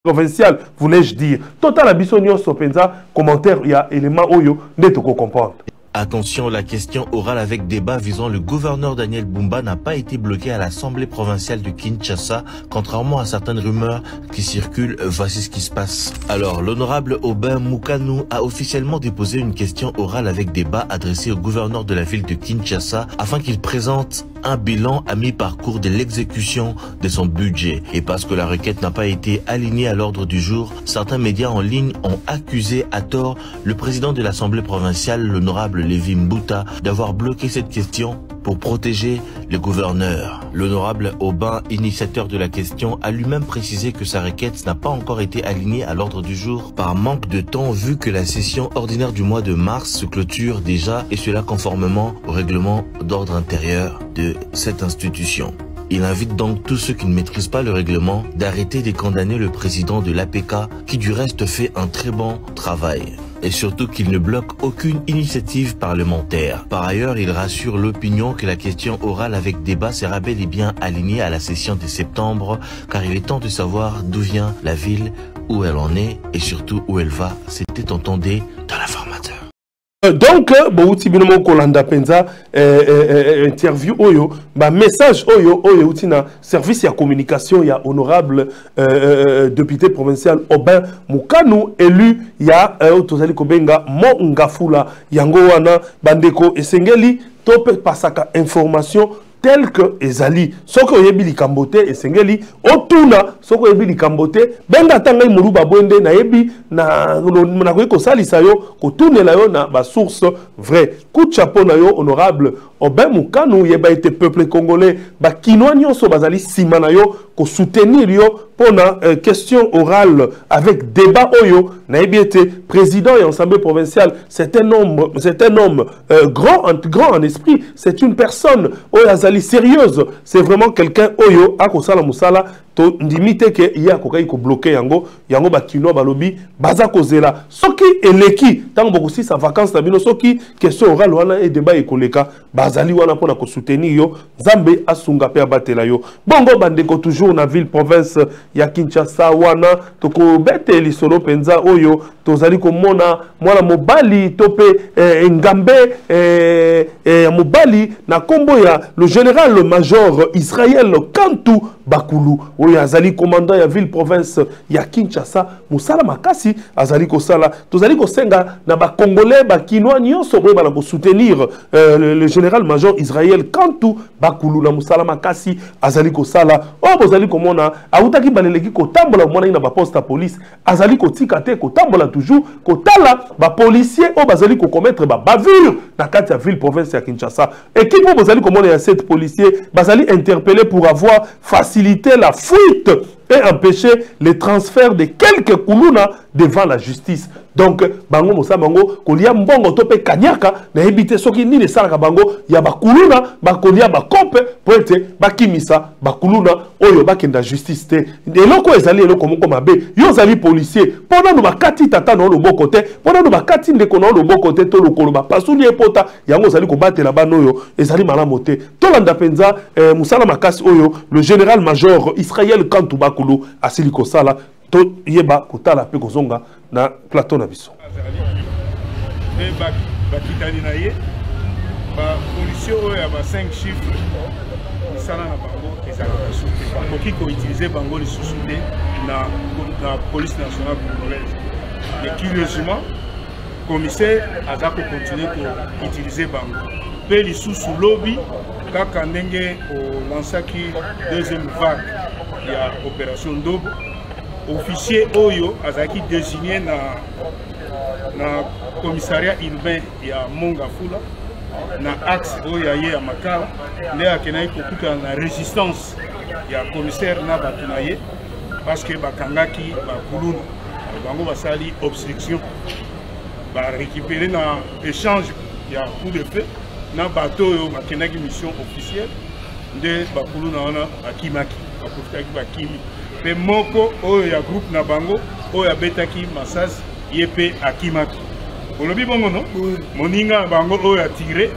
provinciale voulais-je dire total abiso nyonso penza commentaire ya élément oyo ndeto ko comprendre. Attention, la question orale avec débat visant le gouverneur Daniel Bumba n'a pas été bloquée à l'Assemblée provinciale de Kinshasa, contrairement à certaines rumeurs qui circulent. Voici ce qui se passe. Alors, l'honorable Aubin Mukanu a officiellement déposé une question orale avec débat adressée au gouverneur de la ville de Kinshasa afin qu'il présente un bilan à mi-parcours de l'exécution de son budget. Et parce que la requête n'a pas été alignée à l'ordre du jour, certains médias en ligne ont accusé à tort le président de l'Assemblée provinciale, l'honorable Lévi Mbuta, d'avoir bloqué cette question pour protéger le gouverneur. L'honorable Aubin, initiateur de la question, a lui-même précisé que sa requête n'a pas encore été alignée à l'ordre du jour par manque de temps vu que la session ordinaire du mois de mars se clôture déjà et cela conformément au règlement d'ordre intérieur de cette institution. Il invite donc tous ceux qui ne maîtrisent pas le règlement d'arrêter de condamner le président de l'APK qui du reste fait un très bon travail. Et surtout qu'il ne bloque aucune initiative parlementaire. Par ailleurs, il rassure l'opinion que la question orale avec débat sera bel et bien alignée à la session de septembre, car il est temps de savoir d'où vient la ville, où elle en est et surtout où elle va. C'était entendé dans l'informateur. Donc, bauti binomo kolanda penza interview oyo, message oyo uti na service ya communication ya honorable député provincial Aubin Mukanu élu ya tozali kobenga Mo Ngafula yango wana bandeko esengeli tope pasaka information tel que ezali soko yebi likambote esengeli otuna soko yebi likambote benga tanga imuru babwende na yebi na ko salisa yo ko tunela yo na ba source vrai coup de chapeau na yo honorable Aubin Mukanu yeba été peuple congolais ba kinwa nyonso bazali sima na yo ko soutenir yo pona question orale avec débat oyo na yebi été président et assemblée provinciale c'est un homme grand en esprit, c'est une personne oyo sérieuse, c'est vraiment quelqu'un oyo akosala musala to ndimite ke ya kokai ko bloquer yango bakino balobi baza kozela soki eleki tango bokusi sa vacances na bino soki question orale wana et débat ekoleka bazali wana pona ko soutenir yo Nzambe asunga pe abatela yo bongo bandeko toujours na ville province ya Kinshasa wana toko bete lisolo penza oyo tozali komona mwana mobali tope ngambe mobali na kombo ya le général major Israël Kantu Bakulu oyo azali commandant ya ville province ya Kinshasa musala makasi azali kosala tozali kosenga na ba congolais ba kinwa nyonso boye bana ko soutenir le général major Israël Kantu Bakulu na musala makasi azali kosala o bozali komona autaki baleleki kotambola mwana ina ba poste police azali kotika te kotambola toujours kotala ba policier o bazali ko commettre ba bavure na kati ya ville province ya Kinshasa équipe bozali komona ya 7 policiers bazali interpellé pour avoir facilité la fuite et empêcher les transferts de quelques kuluna devant la justice. Donc, bango mosa bango kolia mbongo tope kanyaka na ebite soki ni ne salaka bango ya bakuluna bakolia bakope poete bakimisa bakuluna oyo bakenda justice te. Eloko ezali eloko moko mabe yo zali policier pendant no bakati tata no loboko te pendant no bakati ndeko no loboko te to lokolo ba pasuni epota yango zali ko batela banoyo ezali malamu te. Tolanda penza musala makasi oyo le général major Israël Kantu Bakulu asili kosala to yeba kotala pe kozonga na plateau na biso bakitani na ye ba policier oyo ya ba 5 chiffres misala na bango ezalaka soute okoki koutilize bango lisusu te na police nationale congolaise et curieusement commissaire aza kocontinue koutilize bango mpe lisusu lobi kaka ndenge olansaki deuxième vague ya opération Ndobo officier oyo azaki désigné na commissariat urbain ya Mongafula na axe oyo ya ye ya Makala nde akenaki kokuta na résistance ya commissaire na bato na ye parce que bakangaki bakuluna bango basali obstruction barécupéré na échange ya coup de feu na bato oyo bakendaki mission officielle nde bakuluna wana bakimaki bakofutaki bakimi pe moko oyo ya groupe na bango oyo abetaki masasi ye pe akimaki olobi bongo no moninga na bango oyo atire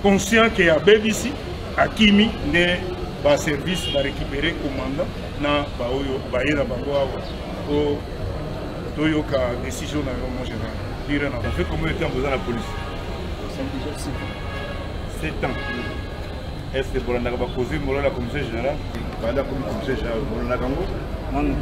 conscient ke abebisi akimi nde ba service ba récupérer commandant na ba oyo baye na bango awa toyoka décision na mon général dire na fait combien de temps vous dans la police 7 ans. Est-ce que vous avez causé la commissaire générale? Pas la commissaire générale, vous avez causé? Non, non,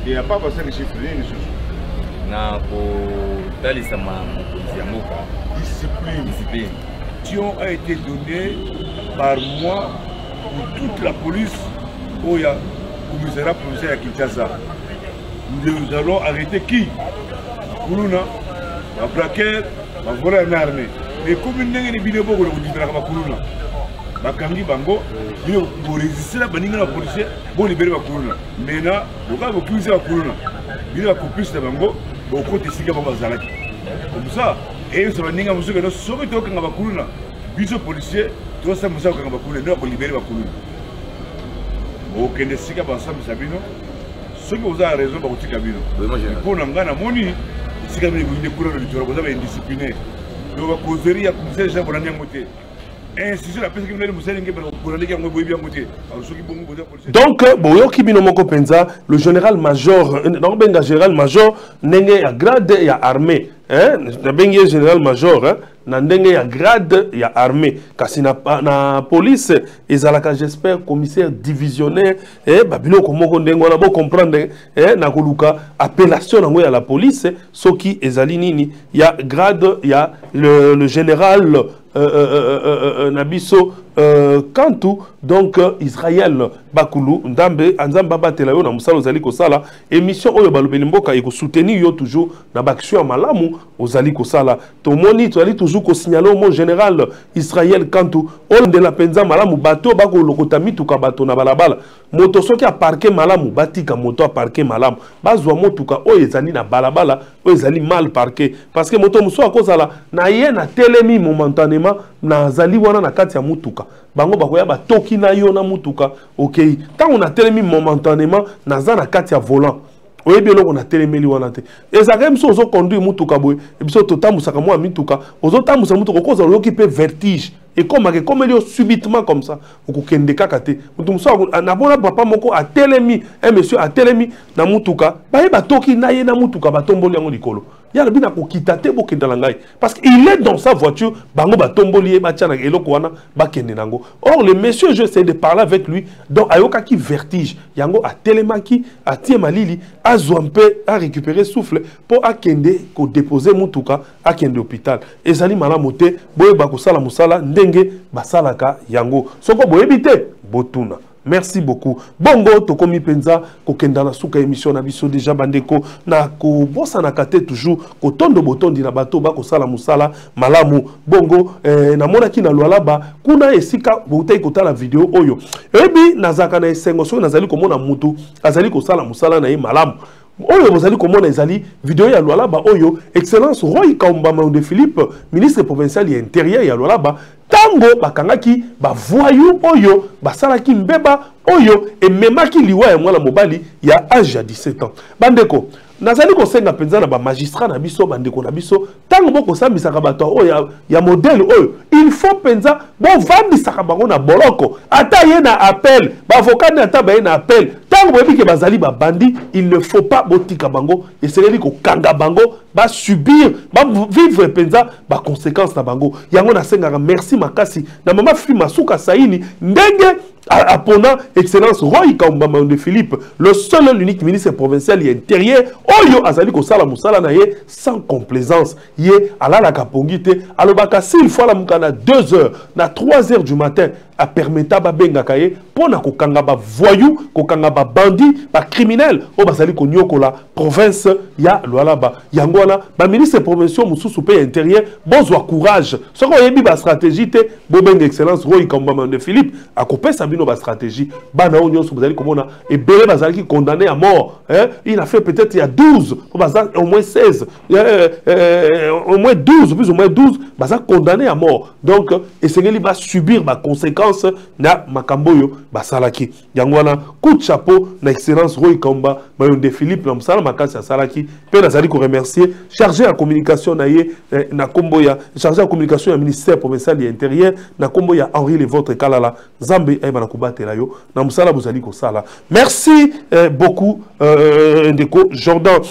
il n'y a pas 5 chiffres. Discipline. Tion a été donné par moi pour toute la police au commissariat provincial à Kinshasa. Nous allons arrêter qui? Kuluna, la plaquette, la volée en armée. Les communes n'ont pas de vidéos pour dire que Kuluna. Bakangi bango, pour résister la baninga la policier, pour libérer la Kuluna. Maintenant, vous avez accusé la Kuluna. Il y a complice de bango, beaucoup de siga bango zalaki. Comme ça, et ça va ninga monsieur que nous sommes tous quand on va Kuluna. Biso policier, tout ça monsieur quand on va Kuluna, nous pour libérer la Kuluna. aucun des sika ensemble sabino ceux qui ont raison ba kotika bino pour ngana moni sika bino ne couleur de tour vous avez indiscipliné donc ba causerie ya commissaire Jean Bolandi ngote ainsi la personne qui veut musaire ngebe Bolandi ngo boyebi ngote alors ceux qui bon donc boyo kibino moko penza le général major donc benga général major ndenge ya grade ya armée hein na benga général major hein na ndenge ya grade ya armée kasi na police ezalaka j'espère commissaire divisionnaire babilo komoko ndenge na bo comprendre na koluka appellation nango ya la police soki ezali nini ya grade ya le général Nabiso Kantu donc Israël Bakulu Ndambe Anzamba batela yo na musala ozali kosala émission oyo balobeli mboka eko soutenir yo toujours na baction malamu ozali kosala tomoni tozali toujours ko signaler au mot général Israël Kantu on de la penza malamu bato bako lokota mituka bato na balabala moto soki a parquer malamu batika moto a parquer malamu bazwa motuka oyo ezali na balabala oyo ezali mal parqué parce que moto muso akozala na ye na telemi momentanément na zali wana na kati ya mutuka bango bakoya batoki na yo na mutuka OK tant on a telemi momentanément na za na kati ya volant oyebi eloko na telemeli wana te ezaka mso ozo conduire mutuka boye ebiso totambusa mwa mituka ozo tambusa mutuka koza loki pe vertige et comme subitement comme ça okokende kaka te mutu muso na bona papa moko a telemi un monsieur a telemi na mutuka ba batoki na ye na mutuka batomboli yango likolo ya bina ko kitate bo kendala ngai parce qu'il est dans sa voiture bango batomboli e batiana eloko wana ba kende nango or le monsieur je sais de parler avec lui donc ayoka ki vertige yango a telemaki a tie malili a zompe a récupérer souffle pour akende ko déposer mutuka akende hôpital ezali malamu te boye ba ko sala musala ndenge basalaka yango soko boyebi te botuna. Merci beaucoup. Bongo tokomi penza kokenda na suka émission na biso déjà bandeko na ko bossa na kate toujours ko tondo botondi na bato ba ko sala musala malamu bongo na mona ki na lwalaba kuna esika botai ko tala vidéo oyo ebi nazaka na esengo so nazali ko mona mutu azali ko sala musala na ye malamu oyo bozali komona ezali vidéo ya lwalaba oyo excellence Roy Kaumba de Philippe ministre provincial ya intérieur ya lwalaba tango bakangaki ba voyou oyo basalaki mbeba oyo ememaki liwa ya mwana mobali ya âge ya 17 ans bandeko nazali kosenga penza na ba magistrat na biso bandeko na biso tango boko sambisaka bato oyo ya modèle oyo il faut penza bon vandisaka bango na boloko ata ye na appel ba avocat ata ba ye na appel tango boyebi ke bazali ba bandi il ne faut pas botika bango esengeli ko kanga bango ba subir ba vivre penza ba conséquences na bango yango na sengaka merci makasi na mama fi masuka saini ndenge apona excellence Roy Kaumba de Philippe le seul l'unique ministre provincial et intérieur oyo azali ko sala musala na ye sans complaisance ye alala kapongite alobaka s'il faut la mukana 2 heures na 3 heures du matin a permetta ba benga kaye pona ko kanga ba voyou ko kanga ba bandit ba criminel o bazali ko nyokola province ya Lualaba yangona ba ministre provincial mususu pe intérieur bozwa courage soko yebi ba stratégie te bo benga excellence Roy Kaumba de Philippe a kopesa bino ba stratégie bana onyo so bazali komona et bele bazali ki condamné à mort hein il a fait peut-être il y a 12 au moins 16 au moins 12 plus ou moins 12 baza condamné à mort donc esengeli va subir ba conséquences na makamboyo basalaki yangwana coup de chapeau na excellence Roy Kaumba de Philippe na msala makasi asalaki pe nazali ko remercier chargé en communication na ye na komboya chargé en communication ya ministère provincial de l'intérieur na komboya Henri Levôtre Kalala Zambe ay bana kubatela yo na msala bozali ko sala merci beaucoup ndeko Jordan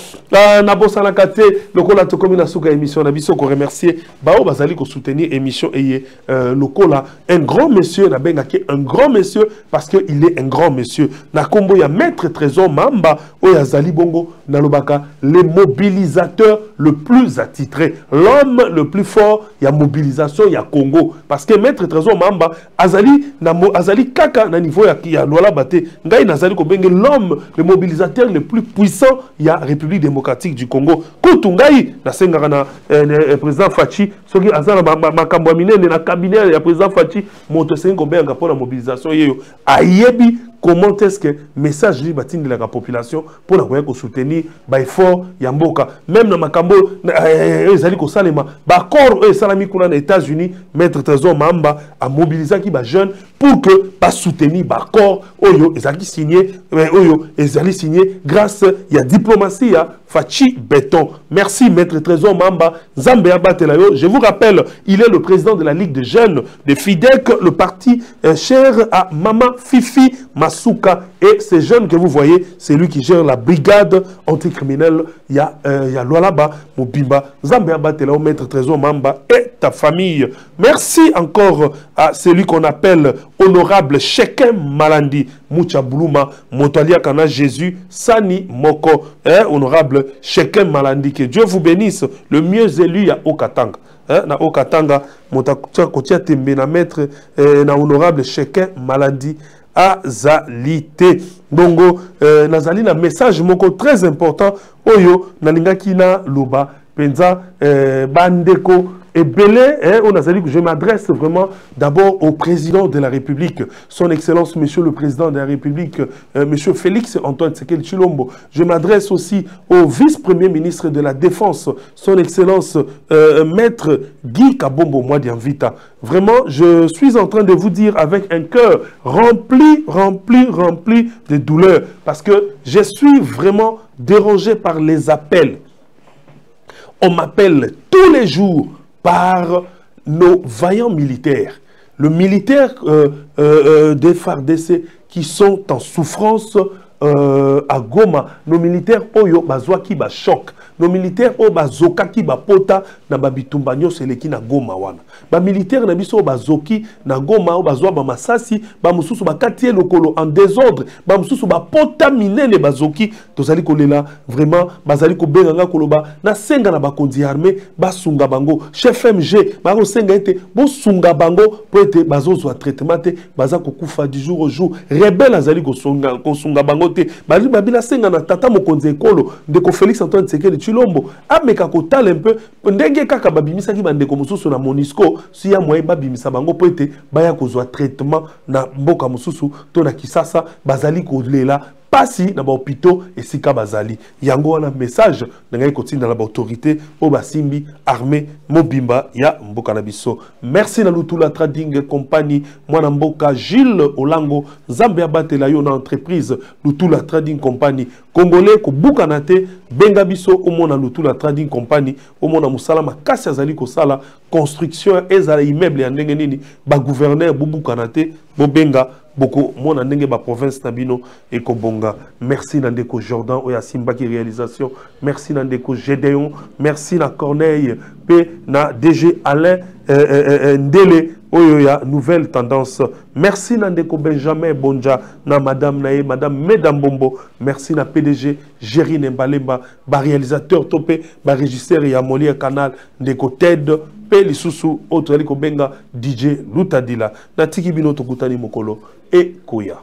na bosala kate lokola to komina suka émission na biso ko remercier bao bazali ko soutenir émission eye lokola un grand monsieur na bengaki un grand monsieur parce que il est un grand monsieur na kombo ya maître Trésor Mamba oya zali bongo na lobaka les mobilisateurs le plus attitré l'homme le plus fort ya mobilisation ya Congo parce que maître Trésor Mamba azali kaka na niveau ya Lualaba te ngai nazali ko benge l'homme le mobilisateur le plus puissant ya République démocratique du Congo kutu ngai na sengaka na président Fachi soki azala makambo ya minene na cabinet ya président Fachi moto sengo benga pour la mobilisation yeyo ayebi comment est-ce que message li batindi la population pour la koya ko soutenir ba effort ya mboka même na makambo ezali ko salema ba corps salami kuna na États-Unis maître Trésor Mamba a mobilisé ki ba jeune pour que pas soutenir l'accord oyo ezali signé grâce il y a diplomatie à Fachi Béton. Merci maître Trésor Mamba Nzambe Abatelayo. Je vous rappelle, il est le président de la Ligue de jeunes de FIDEC, le parti cher à Mama Fifi Masuka, et ces jeunes que vous voyez, c'est lui qui gère la brigade anticriminelle. Il y a Lualaba Mobimba Nzambe Abatelayo, maître Trésor Mamba et ta famille. Merci encore à celui qu'on appelle honorable Shekem Malandi Moucha Bouluma Motalia Kana Jésus Sani Moko, honorable Shekem Malandi, que Dieu vous bénisse, le mieux élu à Okatanga. Na Okatanga Motakutia Kotia Tembe na maître na honorable Shekem Malandi Azalité. Bongo nazali na message moko très important oyo nalingaki na loba penza bandeko et belé, on a dit que je m'adresse vraiment d'abord au président de la République, son Excellence, Monsieur le Président de la République, Monsieur Félix Antoine Tshisekedi Tshilombo. Je m'adresse aussi au vice-premier ministre de la Défense, son Excellence, Maître Guy Kabombo Mwadianvita. Vraiment, je suis en train de vous dire avec un cœur rempli de douleur, parce que je suis vraiment dérangé par les appels. On m'appelle tous les jours par nos vaillants militaires, le militaire des FARDC qui sont en souffrance à Goma, nos militaires oyo bazwaki ba choc, nos militaires oyo bazokaki ba pota na babitumba nyonso eleki na Goma wana, ba militaire na biso bazoki na Goma oyo bazwa ba masasi, ba mususu bakati lokolo en désordre, ba mususu ba pota minene bazoki, tozali kolela vraiment bazali ko benganga koloba na senga na bakonzi armée basunga bango, chef MG ba ko senga ete bo sunga bango po ete bazozwa traitement te, baza kokufa du jour au jour, rebelle azali ko sunga bango te, bali babila senga na tata mokonzi ekolo ndeko Félix Antoine Tshisekedi Tshilombo ameka kotala un peu ndenge kaka babimisa ki bandeko mususu na Monisco si ya moyen babimisa bango po ete baya kozwa traitement na mboka mususu to na Kisasa bazali kolela pasi na ba hôpitaux et sika bazali yango wana message ngai kotinda na ba autorité o basimbi armée mobimba ya mboka na biso. Merci na Lutula Trading Company mwana mboka Gilles Olango Nzambe abatela yo na entreprise Lutula Trading Company congolais ko bukana te benga biso o mona Lutula Trading Company o mona musala makasi azali ko sala construction ezala immeuble ya ndenge nini ba gouverneur bubukana te bo benga beaucoup mon ndenge ba province nabino et kobonga. Merci Nandeko Jordan oya simba qui réalisation, merci Nandeko Gédéon, merci na Corneille P na DG Alain Ndele oyoya nouvelle tendance, merci Nandeko Benjamin Bonja na madame nae madame Medambombo, merci na PDG Gérine Mbalemba ba réalisateur topé ba régisseur ya Molière Canal Ndeko Ted P lisusu autre liko benga DJ Lutadila na tiki bino tokutani mokolo et Koya.